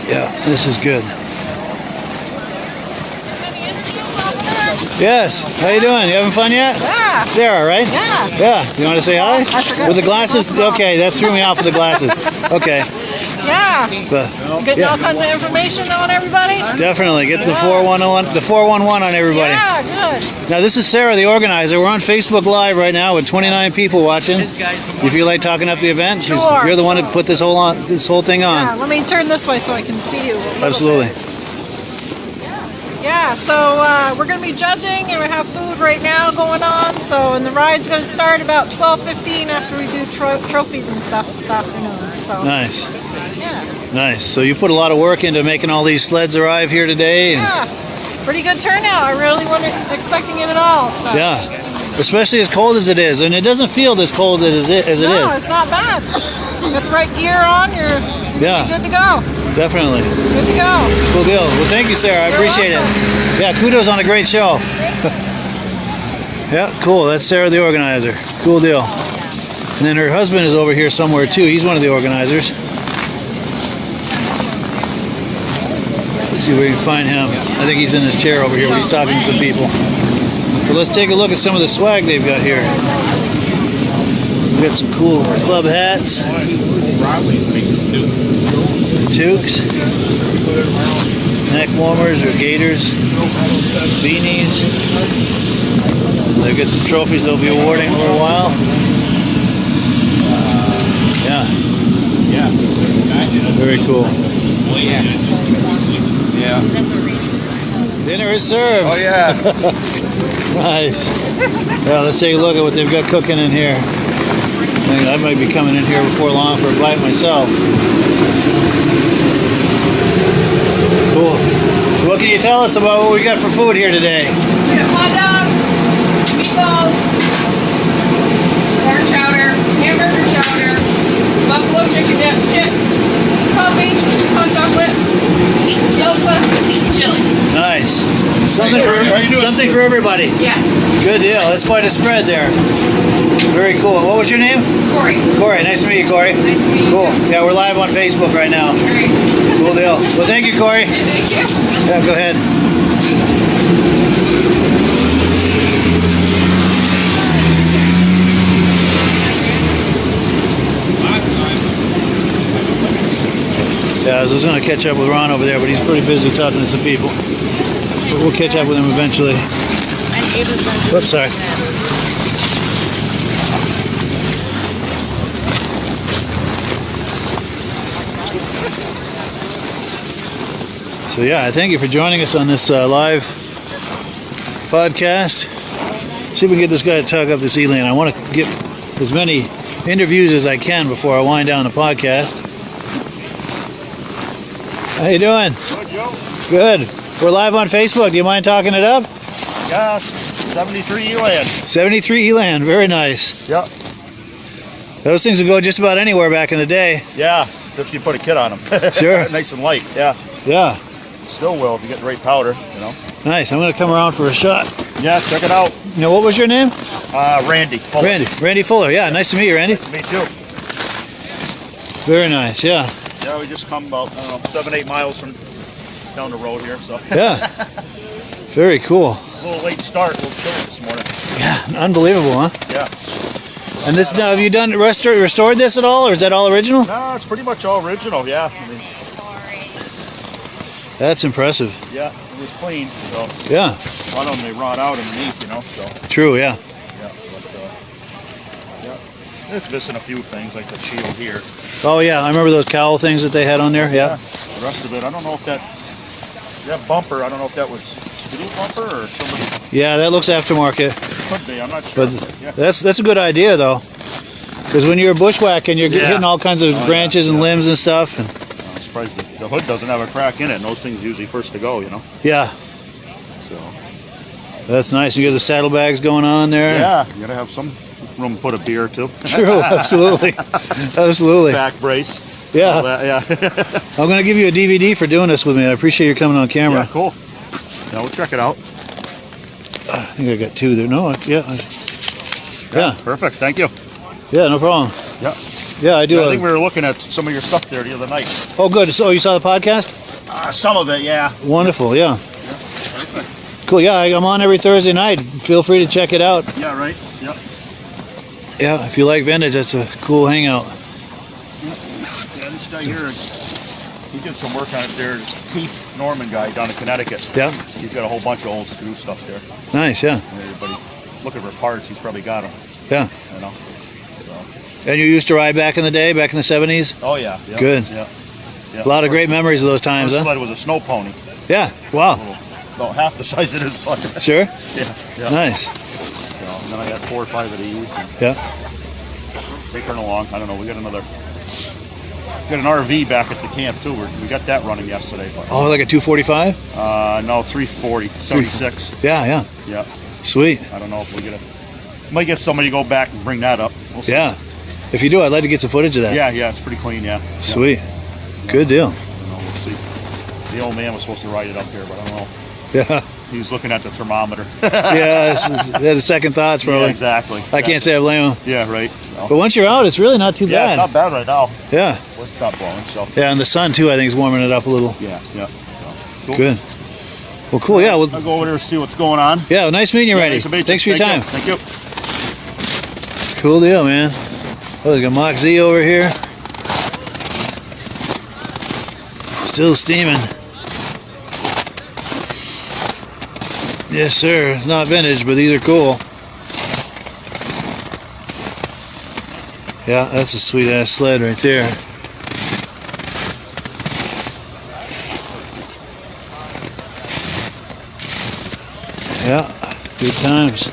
A: Yeah, this is good. Yes. How you doing? You having fun yet?
L: Yeah.
A: Sarah, right?
L: Yeah.
A: Yeah. You want to say hi?
L: I forgot.
A: With the glasses? Okay, that threw me off with the glasses. Okay.
L: Yeah.
A: But,
L: Getting all kinds of information on everybody?
A: definitely. Get the 411 on everybody.
L: Yeah, good.
A: Now, this is Sarah, the organizer. We're on Facebook Live right now with 29 people watching. You feel like talking up the event?
L: Sure.
A: You're the one that put this whole thing on.
L: Yeah, let me turn this way so I can see you.
A: Absolutely.
L: Yeah, so we're going to be judging, and we have food right now going on. So, and the ride's going to start about 12:15 after we do trophies and stuff this afternoon. So
A: Nice.
L: Yeah.
A: Nice. So you put a lot of work into making all these sleds arrive here today. And
L: Yeah. pretty good turnout. I really wasn't expecting it at all. So.
A: Yeah, especially as cold as it is, and it doesn't feel as cold as it is.
L: No, it's not bad. You got the right gear on, you're good to go.
A: Definitely.
L: Good to go.
A: Cool deal. Well, thank you, Sarah. I appreciate it. Yeah, kudos on a great show. Yeah, cool. That's Sarah, the organizer. Cool deal. And then her husband is over here somewhere too. He's one of the organizers. Let's see if we can find him. I think he's in his chair over here, but he's talking to some people. So let's take a look at some of the swag they've got here. We've got some cool club hats, toques, neck warmers or gaiters, beanies. They've got some trophies they'll be awarding in a little while. Yeah. Very cool.
F: Yeah.
A: Dinner is served.
F: Oh yeah.
A: Nice. Well, let's take a look at what they've got cooking in here. I might be coming in here before long for a bite myself. Cool. So what can you tell us about what we got for food here today?
D: We have hot dogs, meatballs, corn chowder, hamburger chowder, buffalo chicken dip, chips, coffee, hot chocolate, salsa, chili.
A: Nice. Something for everybody.
D: Yes.
A: Good deal. That's quite a spread there. Very cool. What was your name?
D: Corey.
A: Corey. Nice to meet you, Corey.
D: Nice to meet you.
A: Cool. Yeah, we're live on Facebook right now.
D: Great.
A: Cool deal. Well, thank you, Corey.
D: Thank you.
A: Yeah, go ahead. Yeah, I was going to catch up with Ron over there, but he's pretty busy talking to some people. But we'll catch up with him eventually. Whoops, sorry. So yeah, thank you for joining us on this live podcast. See if we can get this guy to talk up this Elan. I want to get as many interviews as I can before I wind down the podcast. How you doing?
M: Good, Joe.
A: Good. We're live on Facebook. Do you mind talking it up?
M: Yes, 73 Elan.
A: 73 Elan. Very nice.
M: Yep.
A: Those things would go just about anywhere back in the day.
M: Yeah, if you put a kit on them.
A: Sure.
M: Nice and light, yeah.
A: Yeah.
M: Still will if you get the right powder, you know.
A: Nice. I'm going to come around for a shot.
M: Yeah, check it out.
A: Now, what was your name?
M: Randy Fuller.
A: Randy Fuller. Yeah, nice to meet you, Randy.
M: Nice to meet you.
A: Very nice, yeah.
M: Yeah, we just come about, I don't know, 7-8 miles from down the road here, so.
A: Yeah. Very cool.
M: A little late start, a little chilly this morning.
A: Yeah, unbelievable, huh?
M: Yeah.
A: And this now, have you done restored this at all, or is that all original?
M: No, it's pretty much all original, yeah. I mean,
A: that's impressive.
M: yeah, it was clean, so.
A: Yeah.
M: A lot of them, they rot out underneath, you know, so.
A: True, yeah.
M: Yeah, but, yeah. It's missing a few things, like the shield here.
A: Oh, yeah, I remember those cowl things that they had on there, yeah.
M: The rest of it, I don't know if that bumper, I don't know if that was screw bumper or somebody.
A: Yeah, that looks aftermarket.
M: Could be, I'm not sure.
A: But
M: yeah.
A: that's a good idea, though. Because when you're bushwhacking, you're hitting all kinds of branches and limbs and stuff. And
M: I'm surprised the hood doesn't have a crack in it, and those things are usually first to go, you know?
A: Yeah.
M: So.
A: That's nice. You got the saddlebags going on there.
M: Yeah, you gotta have some room to put a beer too.
A: True, absolutely. Absolutely.
M: Back brace.
A: Yeah.
M: Yeah.
A: I'm going to give you a DVD for doing this with me. I appreciate you coming on camera.
M: Yeah, cool. Yeah, we'll check it out.
A: I think I got two there. No, yeah. Yeah.
M: Perfect, thank you.
A: Yeah, no problem.
M: Yeah.
A: Yeah, I do.
M: Yeah, I think we were looking at some of your stuff there the other night.
A: Oh, good. So you saw the podcast?
M: Some of it, yeah.
A: Wonderful, yeah.
M: Perfect.
A: Cool, yeah, I'm on every Thursday night. Feel free to check it out.
M: Yeah, right. Yeah.
A: Yeah, if you like vintage, that's a cool hangout.
M: Yeah, this guy here, he did some work on it there. This Keith Norman guy down in Connecticut.
A: Yeah.
M: He's got a whole bunch of old screw stuff there.
A: Nice, yeah.
M: Everybody looking for parts, he's probably got them.
A: Yeah.
M: You know.
A: And you used to ride back in the day, back in the 70s?
M: Oh yeah. Yeah.
A: Good.
M: Yeah.
A: A lot of great memories of those times,
M: First
A: huh?
M: sled was a snow pony.
A: Yeah. Wow.
M: About half the size of this sled.
A: Sure.
M: Yeah.
A: Nice.
M: So, and then I got 4 or 5 of these.
A: Yeah.
M: They turn along. I don't know. We got another Got an RV back at the camp too. We got that running yesterday. But,
A: Oh, like a 245?
M: no, 340, 76.
A: Yeah, yeah.
M: Yeah.
A: Sweet.
M: I don't know if we might get somebody to go back and bring that up. We'll see.
A: Yeah. If you do, I'd like to get some footage of that.
M: Yeah, it's pretty clean. Yeah.
A: Sweet. Good deal.
M: I don't know, we'll see. The old man was supposed to ride it up here, but I don't know.
A: Yeah.
M: He was looking at the thermometer.
A: Yeah, he had second thoughts probably.
M: Yeah, exactly.
A: I can't say I blame him.
M: Yeah, right. So.
A: But once you're out, it's really not too
M: Yeah,
A: bad.
M: it's not bad right now.
A: Yeah.
M: It's not blowing, so.
A: Yeah, and the sun too, I think, is warming it up a little.
M: Yeah. So, cool.
A: Good. Well, cool. Yeah,
M: I'll go over there and see what's going on.
A: Yeah, nice meeting you, Randy.
M: Nice to meet you.
A: Thanks for your time.
M: Thank you.
A: Cool deal, man. Oh, there's a Mach Z over here. Still steaming. Yes, sir. It's not vintage, but these are cool. Yeah, that's a sweet ass sled right there. Yeah, good times.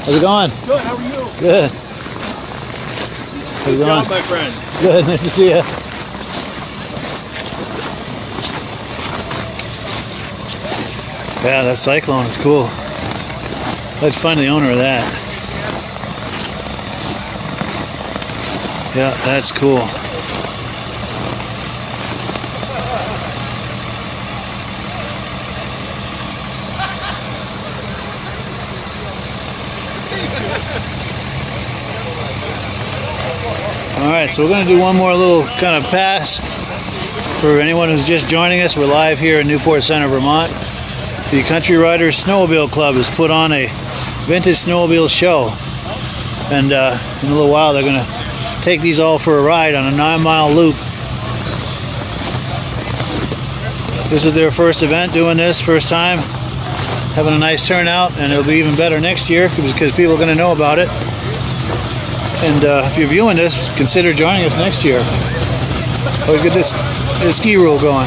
A: How's it going?
N: Good, how are you?
A: Good. How's it
N: Good
A: going?
N: job, my friend.
A: Good, nice to see you. Yeah, that Cyclone is cool. Let's find the owner of that. Yeah, that's cool. Alright, so we're going to do one more little kind of pass for anyone who's just joining us. We're live here in Newport Center, Vermont. The Country Riders Snowmobile Club has put on a Vintage Snowmobile Show. And in a little while they're going to take these all for a ride on a 9-mile loop. This is their first event doing this, first time. Having a nice turnout, and it'll be even better next year because people are going to know about it. And if you're viewing this, consider joining us next year. Let's get this ski rule going.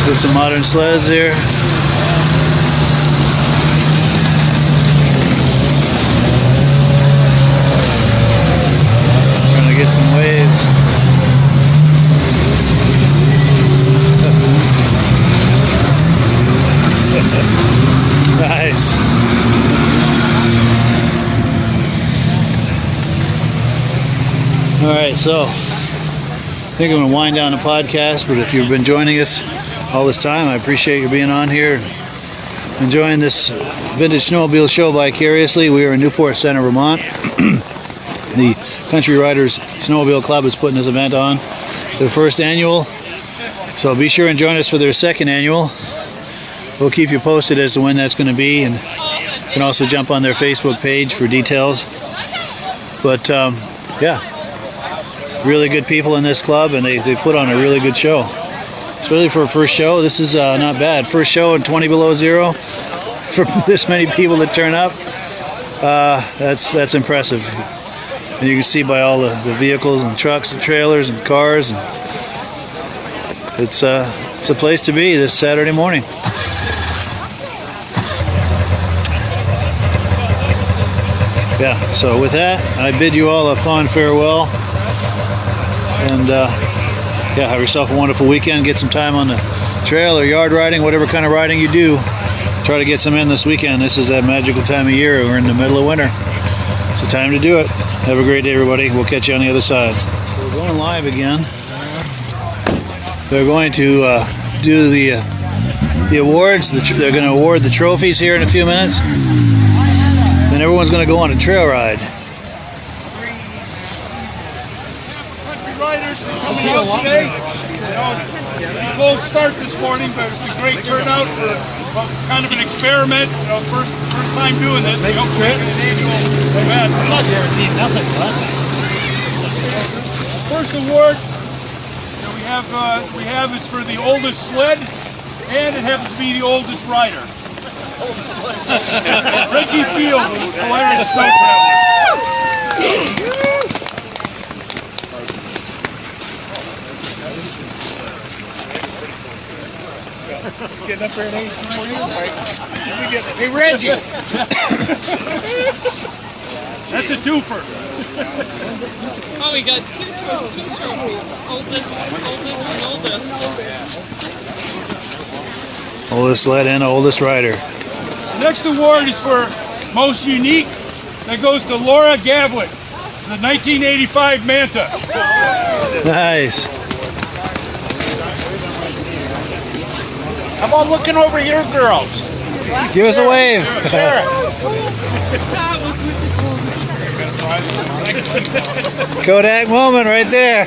A: Put some modern sleds here. Trying to get some waves. Nice. All right, so I think I'm going to wind down the podcast, but if you've been joining us all this time, I appreciate you being on here, enjoying this Vintage Snowmobile Show vicariously. We are in Newport Center, Vermont. The Country Riders Snowmobile Club is putting this event on, their first annual, so be sure and join us for their second annual. We'll keep you posted as to when that's going to be, and you can also jump on their Facebook page for details. But yeah, really good people in this club, and they put on a really good show. Especially for a first show, this is not bad. First show in 20 below zero for this many people that turn up. That's impressive. And you can see by all the vehicles and trucks and trailers and cars, and it's a place to be this Saturday morning. Yeah, so with that, I bid you all a fond farewell, and yeah, have yourself a wonderful weekend. Get some time on the trail or yard riding, whatever kind of riding you do. Try to get some in this weekend. This is that magical time of year. We're in the middle of winter. It's the time to do it. Have a great day, everybody. We'll catch you on the other side. So we're going live again. They're going to do the awards. They're going to award the trophies here in a few minutes. Then everyone's going to go on a trail ride.
N: Country Riders coming out today. Cold start this morning, but it's a great turnout for kind of an experiment. First time doing this. We hope to make it an annual event. I'm not guaranteed nothing, but first award we have is for the oldest sled, and it happens to be the oldest rider. Reggie Field, Polaris Snow Traveler. getting up there at 8 Hey, Reggie. That's a twofer.
D: Oh, we got two trophies. Oldest, and oldest.
A: Oldest sled and oldest rider.
N: The next award is for most unique. That goes to Laura Gavlik, the 1985 Manta.
A: Nice.
F: How about looking over here, girls?
A: Give us a wave. Kodak moment right there.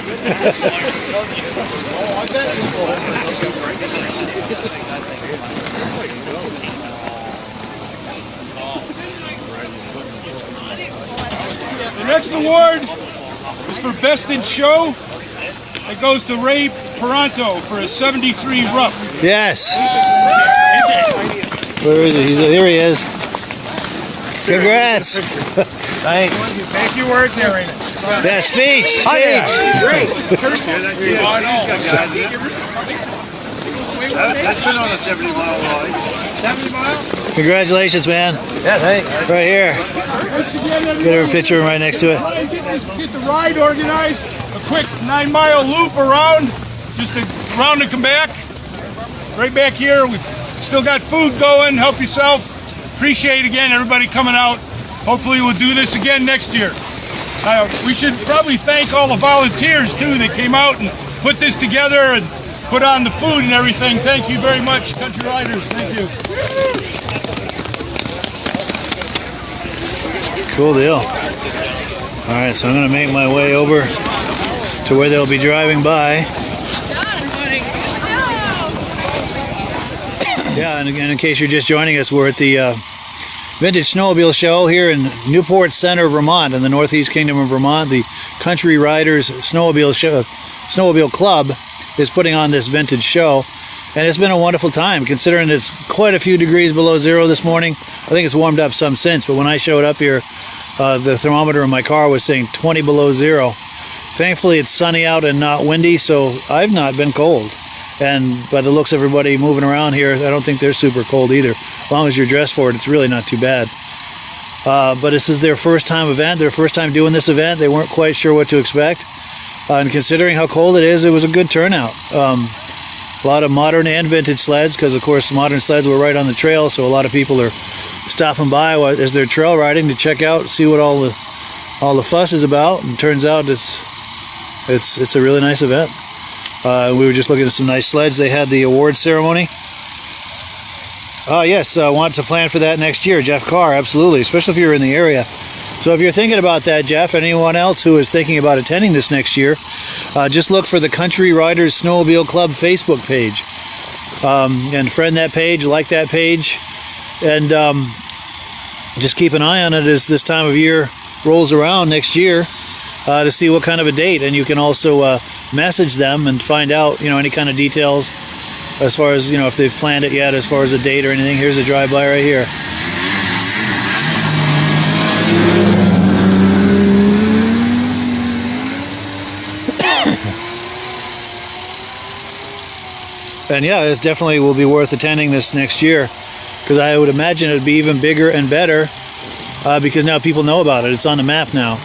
N: The next award is for Best in Show. It goes to Ray Peranto for a 73 Rough.
A: Yes. Where is he? Here he is. Congrats.
F: Thanks.
N: Thank you, words there, ain't it?
A: Yeah, speech.
F: Great.
M: That's been on a 70-mile ride.
N: 70 miles?
A: Congratulations, man.
B: Yeah, thanks.
A: Right here. Get a picture right next to it.
N: Get the ride organized. A quick 9-mile loop around. Just around and come back. Right back here. We've still got food going. Help yourself. Appreciate again everybody coming out. Hopefully we'll do this again next year. We should probably thank all the volunteers too that came out and put this together and put on the food and everything. Thank you very much, Country Riders. Thank you.
A: Cool deal. All right, so I'm going to make my way over to where they'll be driving by. Yeah, and again, in case you're just joining us, we're at the Vintage Snowmobile Show here in Newport Center, Vermont, in the Northeast Kingdom of Vermont. The Country Riders Snowmobile Club is putting on this vintage show, and it's been a wonderful time considering it's quite a few degrees below zero this morning. I think it's warmed up some since, but when I showed up here, the thermometer in my car was saying 20 below zero. Thankfully, it's sunny out and not windy, so I've not been cold. And by the looks of everybody moving around here, I don't think they're super cold either. As long as you're dressed for it, it's really not too bad. But this is their first time event, their first time doing this event. They weren't quite sure what to expect. And considering how cold it is, it was a good turnout. A lot of modern and vintage sleds, because of course modern sleds were right on the trail, so a lot of people are stopping by as they're trail riding to check out, see what all the fuss is about. And turns out it's a really nice event. We were just looking at some nice sleds. They had the award ceremony. Yes, want to plan for that next year. Jeff Carr, absolutely, especially if you're in the area. So if you're thinking about that, Jeff, anyone else who is thinking about attending this next year, just look for the Country Riders Snowmobile Club Facebook page. And friend that page, like that page, and just keep an eye on it as this time of year rolls around next year. To see what kind of a date, and you can also message them and find out, any kind of details as far as, if they've planned it yet as far as a date or anything. Here's a drive-by right here. And yeah, it definitely will be worth attending this next year, because I would imagine it would be even bigger and better because now people know about it. It's on the map now.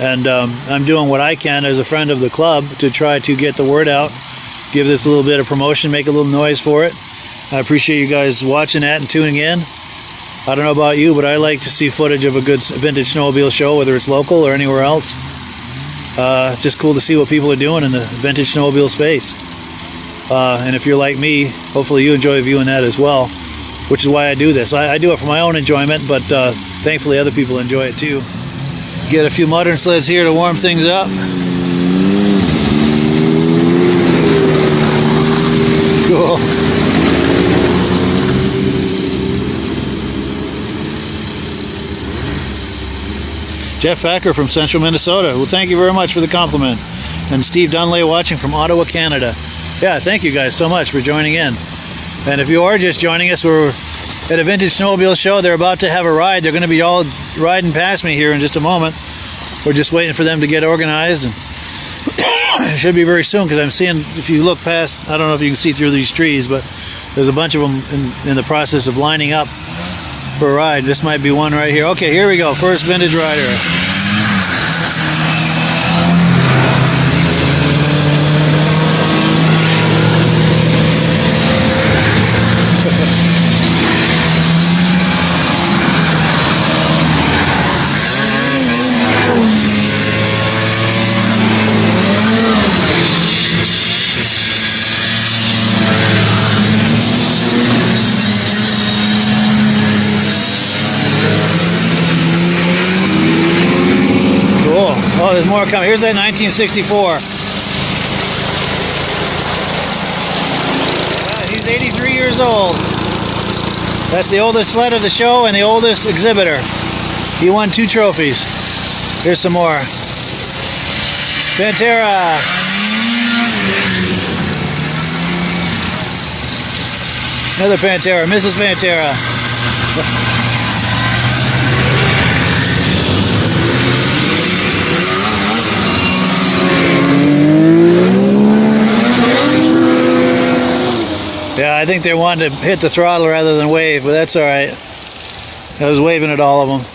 A: And I'm doing what I can as a friend of the club to try to get the word out, give this a little bit of promotion, make a little noise for it. I appreciate you guys watching that and tuning in. I don't know about you, but I like to see footage of a good vintage snowmobile show, whether it's local or anywhere else. It's just cool to see what people are doing in the vintage snowmobile space. And if you're like me, hopefully you enjoy viewing that as well, which is why I do this. I do it for my own enjoyment, but thankfully other people enjoy it too. Get a few modern sleds here to warm things up. Cool. Jeff Packer from Central Minnesota. Well, thank you very much for the compliment. And Steve Dunley watching from Ottawa, Canada. Yeah, thank you guys so much for joining in. And if you are just joining us, we're at a Vintage Snowmobile Show. They're about to have a ride. They're going to be all riding past me here in just a moment. We're just waiting for them to get organized. And It should be very soon, because I'm seeing, if you look past, I don't know if you can see through these trees, but there's a bunch of them in the process of lining up for a ride. This might be one right here. Okay, here we go. First Vintage Rider. Oh, there's more coming. Here's that 1964. He's 83 years old. That's the oldest sled of the show and the oldest exhibitor. He won 2 trophies. Here's some more. Pantera. Another Pantera. Mrs. Pantera. Yeah, I think they wanted to hit the throttle rather than wave, but that's all right. I was waving at all of them.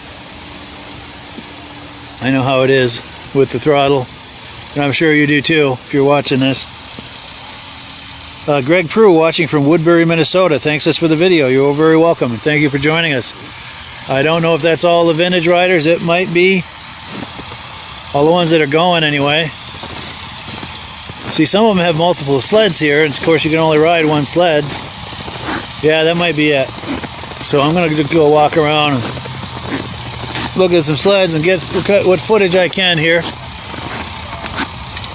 A: I know how it is with the throttle, and I'm sure you do too if you're watching this. Greg Prue watching from Woodbury, Minnesota, thanks us for the video. You're all very welcome, and thank you for joining us. I don't know if that's all the Vintage Riders. It might be. All the ones that are going anyway. See, some of them have multiple sleds here, and of course you can only ride one sled. Yeah, that might be it. So I'm going to go walk around and look at some sleds and get what footage I can here.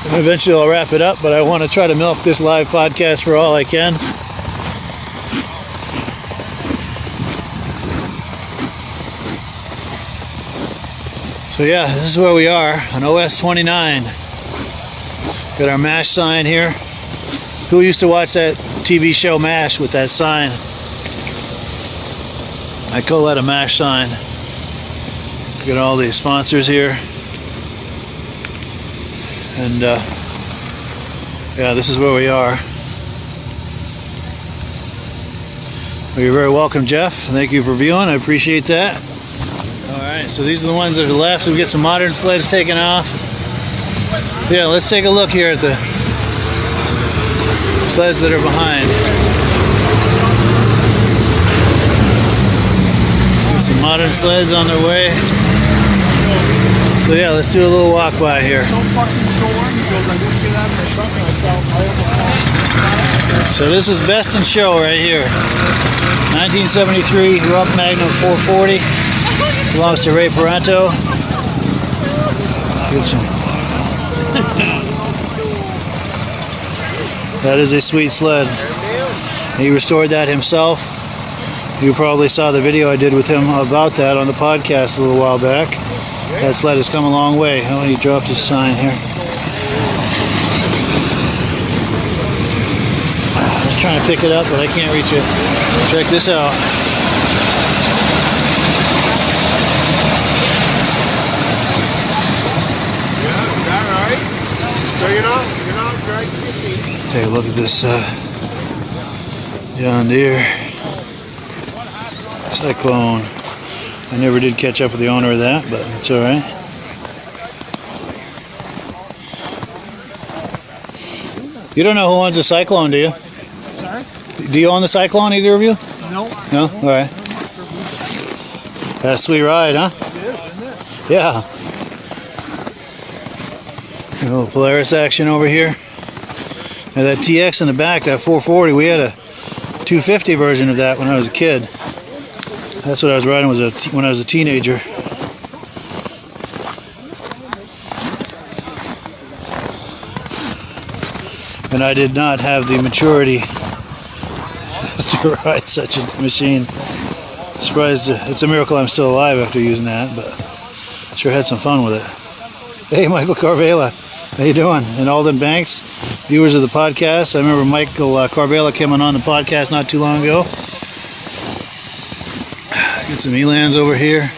A: And eventually I'll wrap it up, but I want to try to milk this live podcast for all I can. So yeah, this is where we are on OS 29. Got our MASH sign here. Who used to watch that TV show MASH with that sign? I call that a MASH sign. Got all the sponsors here. And yeah, this is where we are. Well, you're very welcome, Jeff. Thank you for viewing. I appreciate that. Alright, so these are the ones that are left. We get some modern sleds taken off. Yeah, let's take a look here at the sleds that are behind. Got some modern sleds on their way. So yeah, let's do a little walk by here. So this is Best in Show right here. 1973 Rough Magnum 440. Belongs to Ray Paranto. Get some. That is a sweet sled. He restored that himself. You probably saw the video I did with him about that on the podcast a little while back. That sled has come a long way. Oh, he dropped his sign here. I was trying to pick it up, but I can't reach it. Check this out.
F: So you're not dragging your feet.
A: Take a look at this John Deere Cyclone. I never did catch up with the owner of that, but it's all right. You don't know who owns the Cyclone, do you?
K: Sorry?
A: Do you own the Cyclone, either of you?
K: No.
A: No? All right. That's a sweet ride, huh?
K: It is, isn't it?
A: Yeah. A little Polaris action over here. Now that TX in the back, that 440, we had a 250 version of that when I was a kid. That's what I was riding when I was a teenager. And I did not have the maturity to ride such a machine. Surprised, it's a miracle I'm still alive after using that, but sure had some fun with it. Hey, Michael Carvela. How you doing? And Alden Banks, viewers of the podcast. I remember Michael Carvela came on the podcast not too long ago. Get some Elans over here.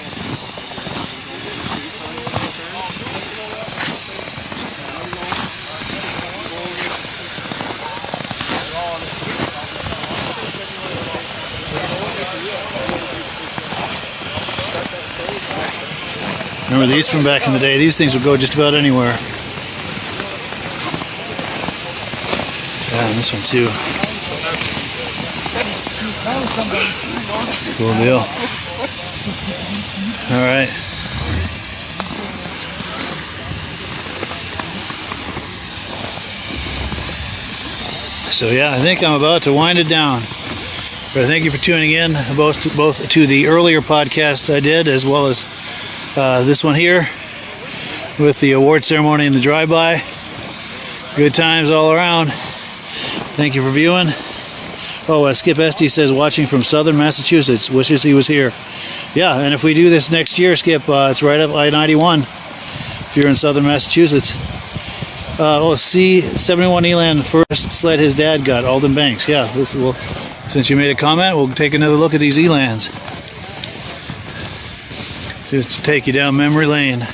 A: Remember these from back in the day? These things would go just about anywhere. Yeah, and this one too. Cool deal. All right. So yeah, I think I'm about to wind it down. But thank you for tuning in, both to the earlier podcast I did, as well as this one here with the award ceremony and the drive-by. Good times all around. Thank you for viewing. Oh, Skip Esty says watching from southern Massachusetts. Wishes he was here. Yeah, and if we do this next year, Skip, it's right up I-91 if you're in southern Massachusetts. C71 Elan first sled his dad got, Alden Banks. Yeah, since you made a comment, we'll take another look at these Elans. Just to take you down memory lane.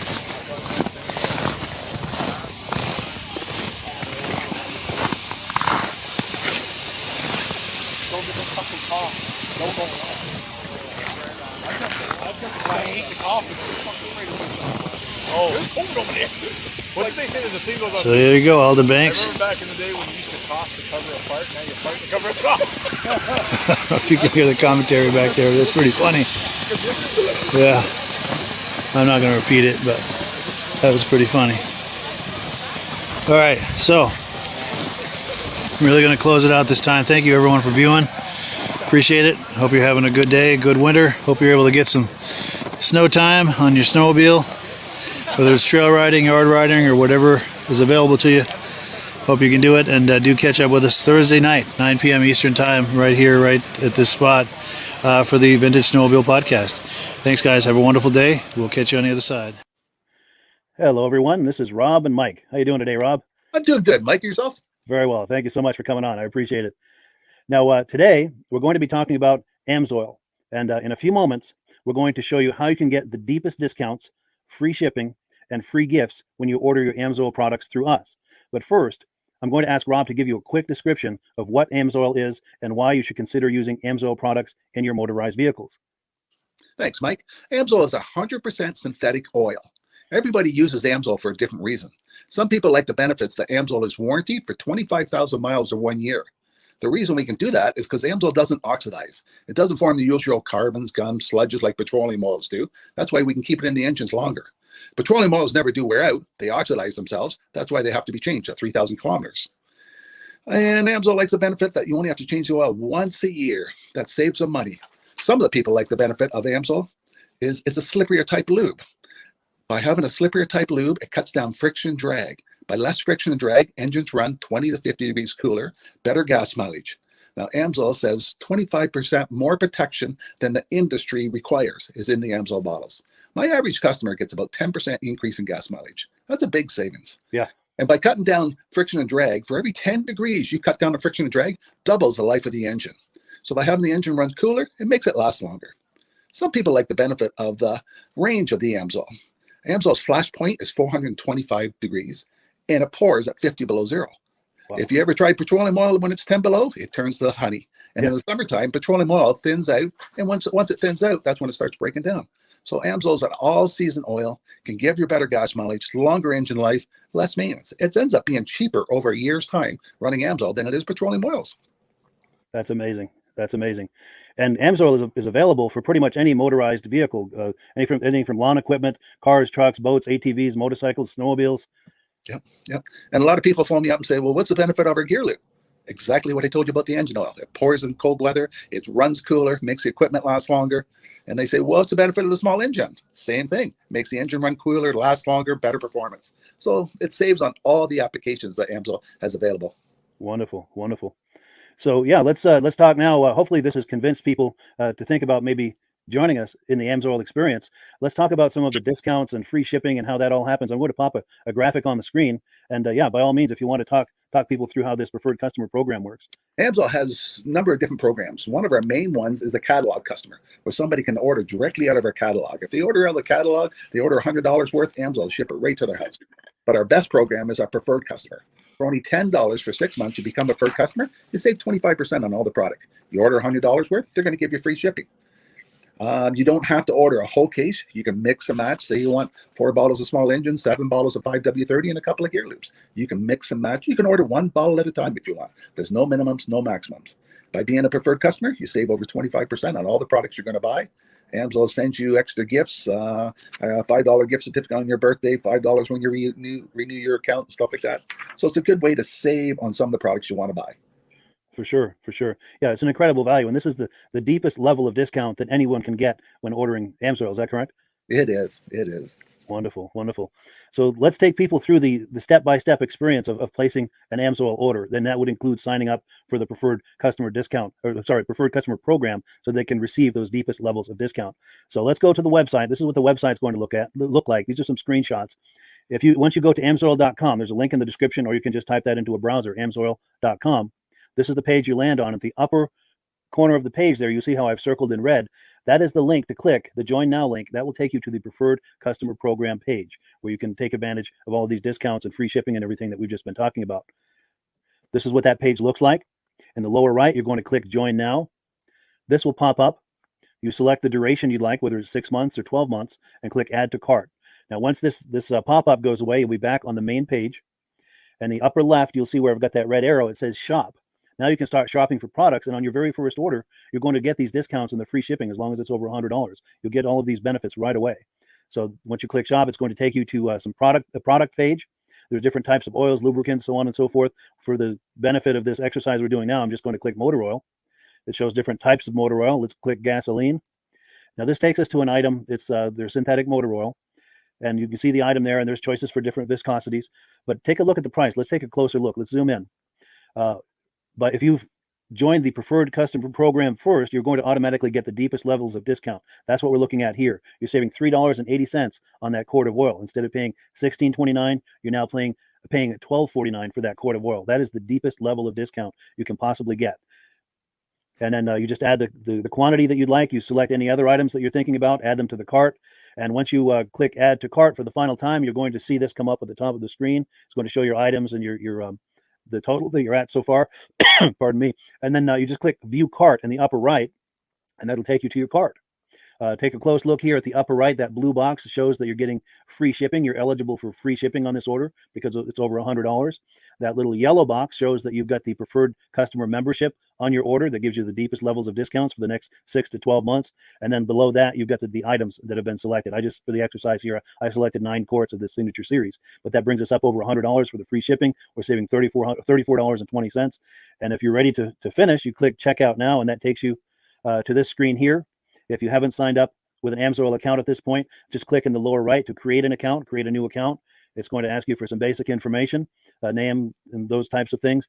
A: So there you go, Alden Banks.
N: I remember back in the day when you used to toss to cover a fart, now you fart to cover a cough.
A: If you can hear the commentary back there, that's pretty funny. Yeah, I'm not going to repeat it, but that was pretty funny. All right, so I'm really going to close it out this time. Thank you everyone for viewing. Appreciate it. Hope you're having a good day, good winter. Hope you're able to get some snow time on your snowmobile, whether it's trail riding, yard riding, or whatever is available to you. Hope you can do it, and do catch up with us Thursday night, 9 p.m. Eastern Time, right here, right at this spot, for the Vintage Snowmobile Podcast. Thanks, guys. Have a wonderful day. We'll catch you on the other side. Hello, everyone. This is Rob and Mike. How you doing today, Rob?
O: I'm doing good. Mike, yourself?
A: Very well. Thank you so much for coming on. I appreciate it. Now, today, we're going to be talking about AMSOIL, and in a few moments, we're going to show you how you can get the deepest discounts, free shipping, and free gifts when you order your AMSOIL products through us. But first, I'm going to ask Rob to give you a quick description of what AMSOIL is and why you should consider using AMSOIL products in your motorized vehicles.
O: Thanks, Mike. AMSOIL is 100% synthetic oil. Everybody uses AMSOIL for a different reason. Some people like the benefits that AMSOIL is warranted for 25,000 miles or 1 year. The reason we can do that is because AMSOIL doesn't oxidize. It doesn't form the usual carbons, gums, sludges like petroleum oils do. That's why we can keep it in the engines longer. Petroleum oils never do wear out. They oxidize themselves. That's why they have to be changed at 3,000 kilometers. And AMSOIL likes the benefit that you only have to change the oil once a year. That saves them money. Some of the people like the benefit of AMSOIL is it's a slipperier type lube. By having a slipperier type lube, it cuts down friction and drag. By less friction and drag, engines run 20 to 50 degrees cooler, better gas mileage. Now, AMSOIL says 25% more protection than the industry requires is in the AMSOIL bottles. My average customer gets about 10% increase in gas mileage. That's a big savings.
A: Yeah.
O: And by cutting down friction and drag, for every 10 degrees you cut down the friction and drag, doubles the life of the engine. So by having the engine run cooler, it makes it last longer. Some people like the benefit of the range of the AMSOIL. AMSOIL's flash point is 425 degrees, and it pours at 50 below zero. Wow. If you ever try petroleum oil when it's 10 below, it turns to honey. And in the summertime, petroleum oil thins out, and once it thins out, that's when it starts breaking down. So AMSOIL is an all-season oil, can give you better gas mileage, longer engine life, less maintenance. It ends up being cheaper over a year's time running AMSOIL than it is petroleum oils.
A: That's amazing. That's amazing. And AMSOIL is available for pretty much any motorized vehicle, anything from lawn equipment, cars, trucks, boats, ATVs, motorcycles, snowmobiles.
O: Yep. And a lot of people phone me up and say, well, what's the benefit of our gear lube? Exactly what I told you about the engine oil. It pours in cold weather, it runs cooler, makes the equipment last longer. And they say, well, what's the benefit of the small engine? Same thing. Makes the engine run cooler, last longer, better performance. So it saves on all the applications that AMSOIL has available.
A: Wonderful, wonderful. So yeah, let's talk now. Hopefully this has convinced people to think about maybe joining us in the AMSOIL experience. Let's talk about some of the discounts and free shipping and how that all happens. I'm going to pop a graphic on the screen. And yeah, by all means, if you want to talk people through how this preferred customer program works.
O: AMSOIL has a number of different programs. One of our main ones is a catalog customer, where somebody can order directly out of our catalog. If they order out of the catalog, they order $100 worth, AMSOIL will ship it right to their house. But our best program is our preferred customer. For only $10 for 6 months, you become a preferred customer, you save 25% on all the product. You order $100 worth, they're going to give you free shipping. You don't have to order a whole case. You can mix and match. Say you want 4 bottles of small engine, 7 bottles of 5W30, and a couple of gear loops. You can mix and match. You can order 1 bottle at a time if you want. There's no minimums, no maximums. By being a preferred customer, you save over 25% on all the products you're going to buy. Amsoil sends you extra gifts, a $5 gift certificate on your birthday, $5 when you renew your account and stuff like that. So it's a good way to save on some of the products you want to buy.
A: For sure, for sure. Yeah, it's an incredible value. And this is the deepest level of discount that anyone can get when ordering Amsoil. Is that correct?
O: It is. It is.
A: Wonderful, wonderful. So let's take people through the step-by-step experience of placing an Amsoil order. Then that would include signing up for the preferred customer discount, or sorry, preferred customer program, so they can receive those deepest levels of discount. So let's go to the website. This is what the website's going to look like. These are some screenshots. Once you go to amsoil.com, there's a link in the description, or you can just type that into a browser, amsoil.com. This is the page you land on. At the upper corner of the page there, you see how I've circled in red. That is the link to click, the Join Now link. That will take you to the Preferred Customer Program page, where you can take advantage of all of these discounts and free shipping and everything that we've just been talking about. This is what that page looks like. In the lower right, you're going to click Join Now. This will pop up. You select the duration you'd like, whether it's 6 months or 12 months, and click Add to Cart. Now, once this pop-up goes away, you'll be back on the main page. And the upper left, you'll see where I've got that red arrow. It says Shop. Now you can start shopping for products, and on your very first order, you're going to get these discounts and the free shipping as long as it's over $100. You'll get all of these benefits right away. So once you click Shop, it's going to take you to the product page. There's different types of oils, lubricants, so on and so forth. For the benefit of this exercise we're doing now, I'm just going to click motor oil. It shows different types of motor oil. Let's click gasoline. Now this takes us to an item. It's their synthetic motor oil. And you can see the item there, and there's choices for different viscosities. But take a look at the price. Let's take a closer look. Let's zoom in. But if you've joined the preferred customer program first, you're going to automatically get the deepest levels of discount. That's what we're looking at here. You're saving $3.80 on that quart of oil. Instead of paying $16.29, you're now paying $12.49 for that quart of oil. That is the deepest level of discount you can possibly get. And then you just add the quantity that you'd like. You select any other items that you're thinking about, add them to the cart. And once you click Add to Cart for the final time, you're going to see this come up at the top of the screen. It's going to show your items and your the total that you're at so far. Pardon me. And then you just click View Cart in the upper right, and that'll take you to your cart. Take a close look here at the upper right. That blue box shows that you're getting free shipping. You're eligible for free shipping on this order because it's over $100. That little yellow box shows that you've got the preferred customer membership on your order. That gives you the deepest levels of discounts for the next 6 to 12 months. And then below that, you've got the items that have been selected. For the exercise here, I selected 9 quarts of this signature series, but that brings us up over $100 for the free shipping. We're saving $34.20. And if you're ready to finish, you click Checkout Now, and that takes you to this screen here. If you haven't signed up with an Amsoil account at this point, just click in the lower right to create an account, create a new account. It's going to ask you for some basic information, name and those types of things.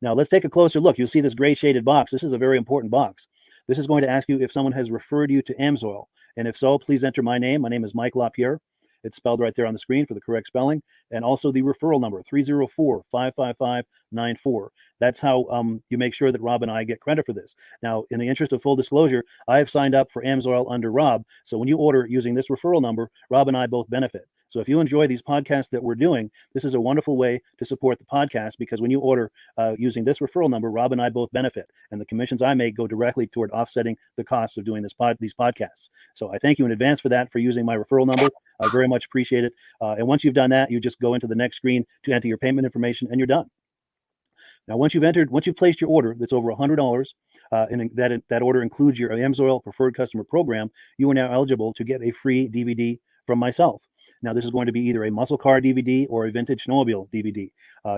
A: Now let's take a closer look. You'll see this gray shaded box. This is a very important box. This is going to ask you if someone has referred you to Amsoil. And if so, please enter my name. My name is Mike LaPierre. It's spelled right there on the screen for the correct spelling. And also the referral number, 304-555-94. That's how you make sure that Rob and I get credit for this. Now, in the interest of full disclosure, I have signed up for Amsoil under Rob. So when you order using this referral number, Rob and I both benefit. So if you enjoy these podcasts that we're doing, this is a wonderful way to support the podcast, because when you order using this referral number, Rob and I both benefit. And the commissions I make go directly toward offsetting the cost of doing these podcasts. So I thank you in advance for using my referral number. I very much appreciate it. And once you've done that, you just go into the next screen to enter your payment information, and you're done. Now, once you've placed your order that's over $100, and that order includes your Amsoil Preferred Customer Program, you are now eligible to get a free DVD from myself. Now, this is going to be either a muscle car DVD or a vintage snowmobile DVD.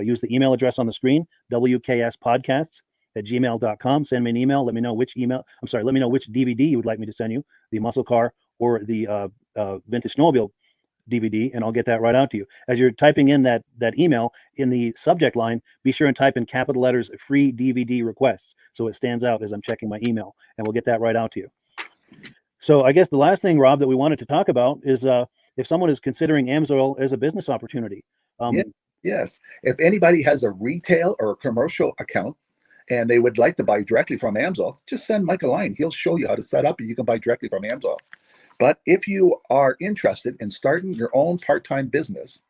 A: Use the email address on the screen, wkspodcasts@gmail.com. Send me an email. Let me know which DVD you would like me to send you, the muscle car or the vintage snowmobile DVD, and I'll get that right out to you. As you're typing in that email, in the subject line, be sure and type in capital letters "free DVD requests" so it stands out as I'm checking my email, and we'll get that right out to you. So I guess the last thing, Rob, that we wanted to talk about is if someone is considering Amsoil as a business opportunity.
O: Yes. If anybody has a retail or a commercial account and they would like to buy directly from Amsoil, just send Mike a line. He'll show you how to set up, and you can buy directly from Amsoil. But if you are interested in starting your own part-time business,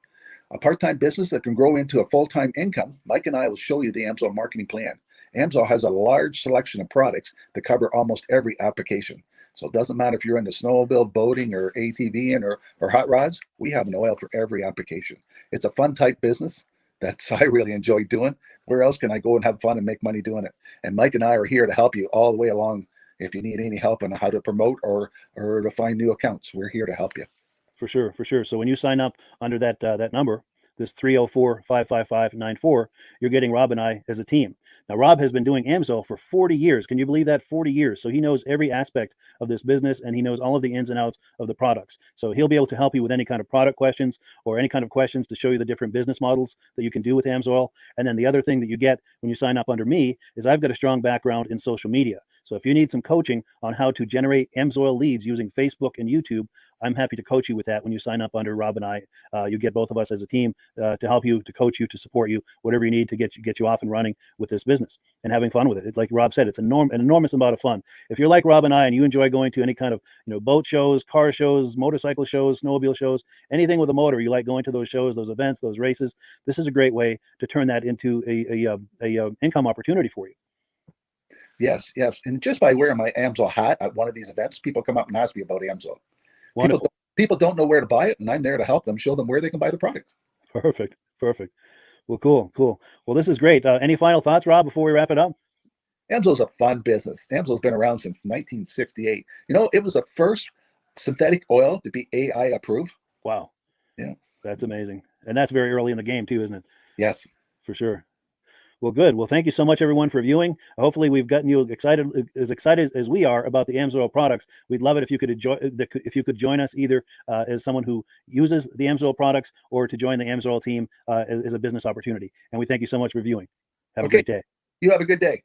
O: a part-time business that can grow into a full-time income, Mike and I will show you the Amsoil marketing plan. Amsoil has a large selection of products to cover almost every application. So it doesn't matter if you're into snowmobile, boating, or ATVing or hot rods, we have an oil for every application. It's a fun type business that's I really enjoy doing. Where else can I go and have fun and make money doing it? And Mike and I are here to help you all the way along. If you need any help on how to promote or to find new accounts, we're here to help you.
A: For sure, for sure. So when you sign up under that that number, this 304-555-94, you're getting Rob and I as a team. Now, Rob has been doing AMSOIL for 40 years. Can you believe that? 40 years. So he knows every aspect of this business, and he knows all of the ins and outs of the products. So he'll be able to help you with any kind of product questions or any kind of questions to show you the different business models that you can do with AMSOIL. And then the other thing that you get when you sign up under me is I've got a strong background in social media. So if you need some coaching on how to generate AMSOIL leads using Facebook and YouTube, I'm happy to coach you with that when you sign up under Rob and I. You get both of us as a team to help you, to coach you, to support you, whatever you need to get you off and running with this business and having fun with it. Like Rob said, it's an enormous amount of fun. If you're like Rob and I and you enjoy going to any kind of boat shows, car shows, motorcycle shows, snowmobile shows, anything with a motor, you like going to those shows, those events, those races, this is a great way to turn that into a income opportunity for you.
O: Yes, yes. And just by wearing my AMSOIL hat at one of these events, people come up and ask me about AMSOIL. People don't know where to buy it, and I'm there to help them, show them where they can buy the products.
A: Perfect, perfect. Well, cool. Well, this is great. Any final thoughts, Rob, before we wrap it up?
O: AMSOIL's a fun business. AMSOIL's been around since 1968. It was the first synthetic oil to be AI approved.
A: Wow.
O: Yeah.
A: That's amazing. And that's very early in the game too, isn't it?
O: Yes.
A: For sure. Well, good. Well, thank you so much, everyone, for viewing. Hopefully, we've gotten you excited as we are about the AMSOIL products. We'd love it if you could join us either as someone who uses the AMSOIL products or to join the AMSOIL team as a business opportunity. And we thank you so much for viewing. Have a great day.
O: You have a good day.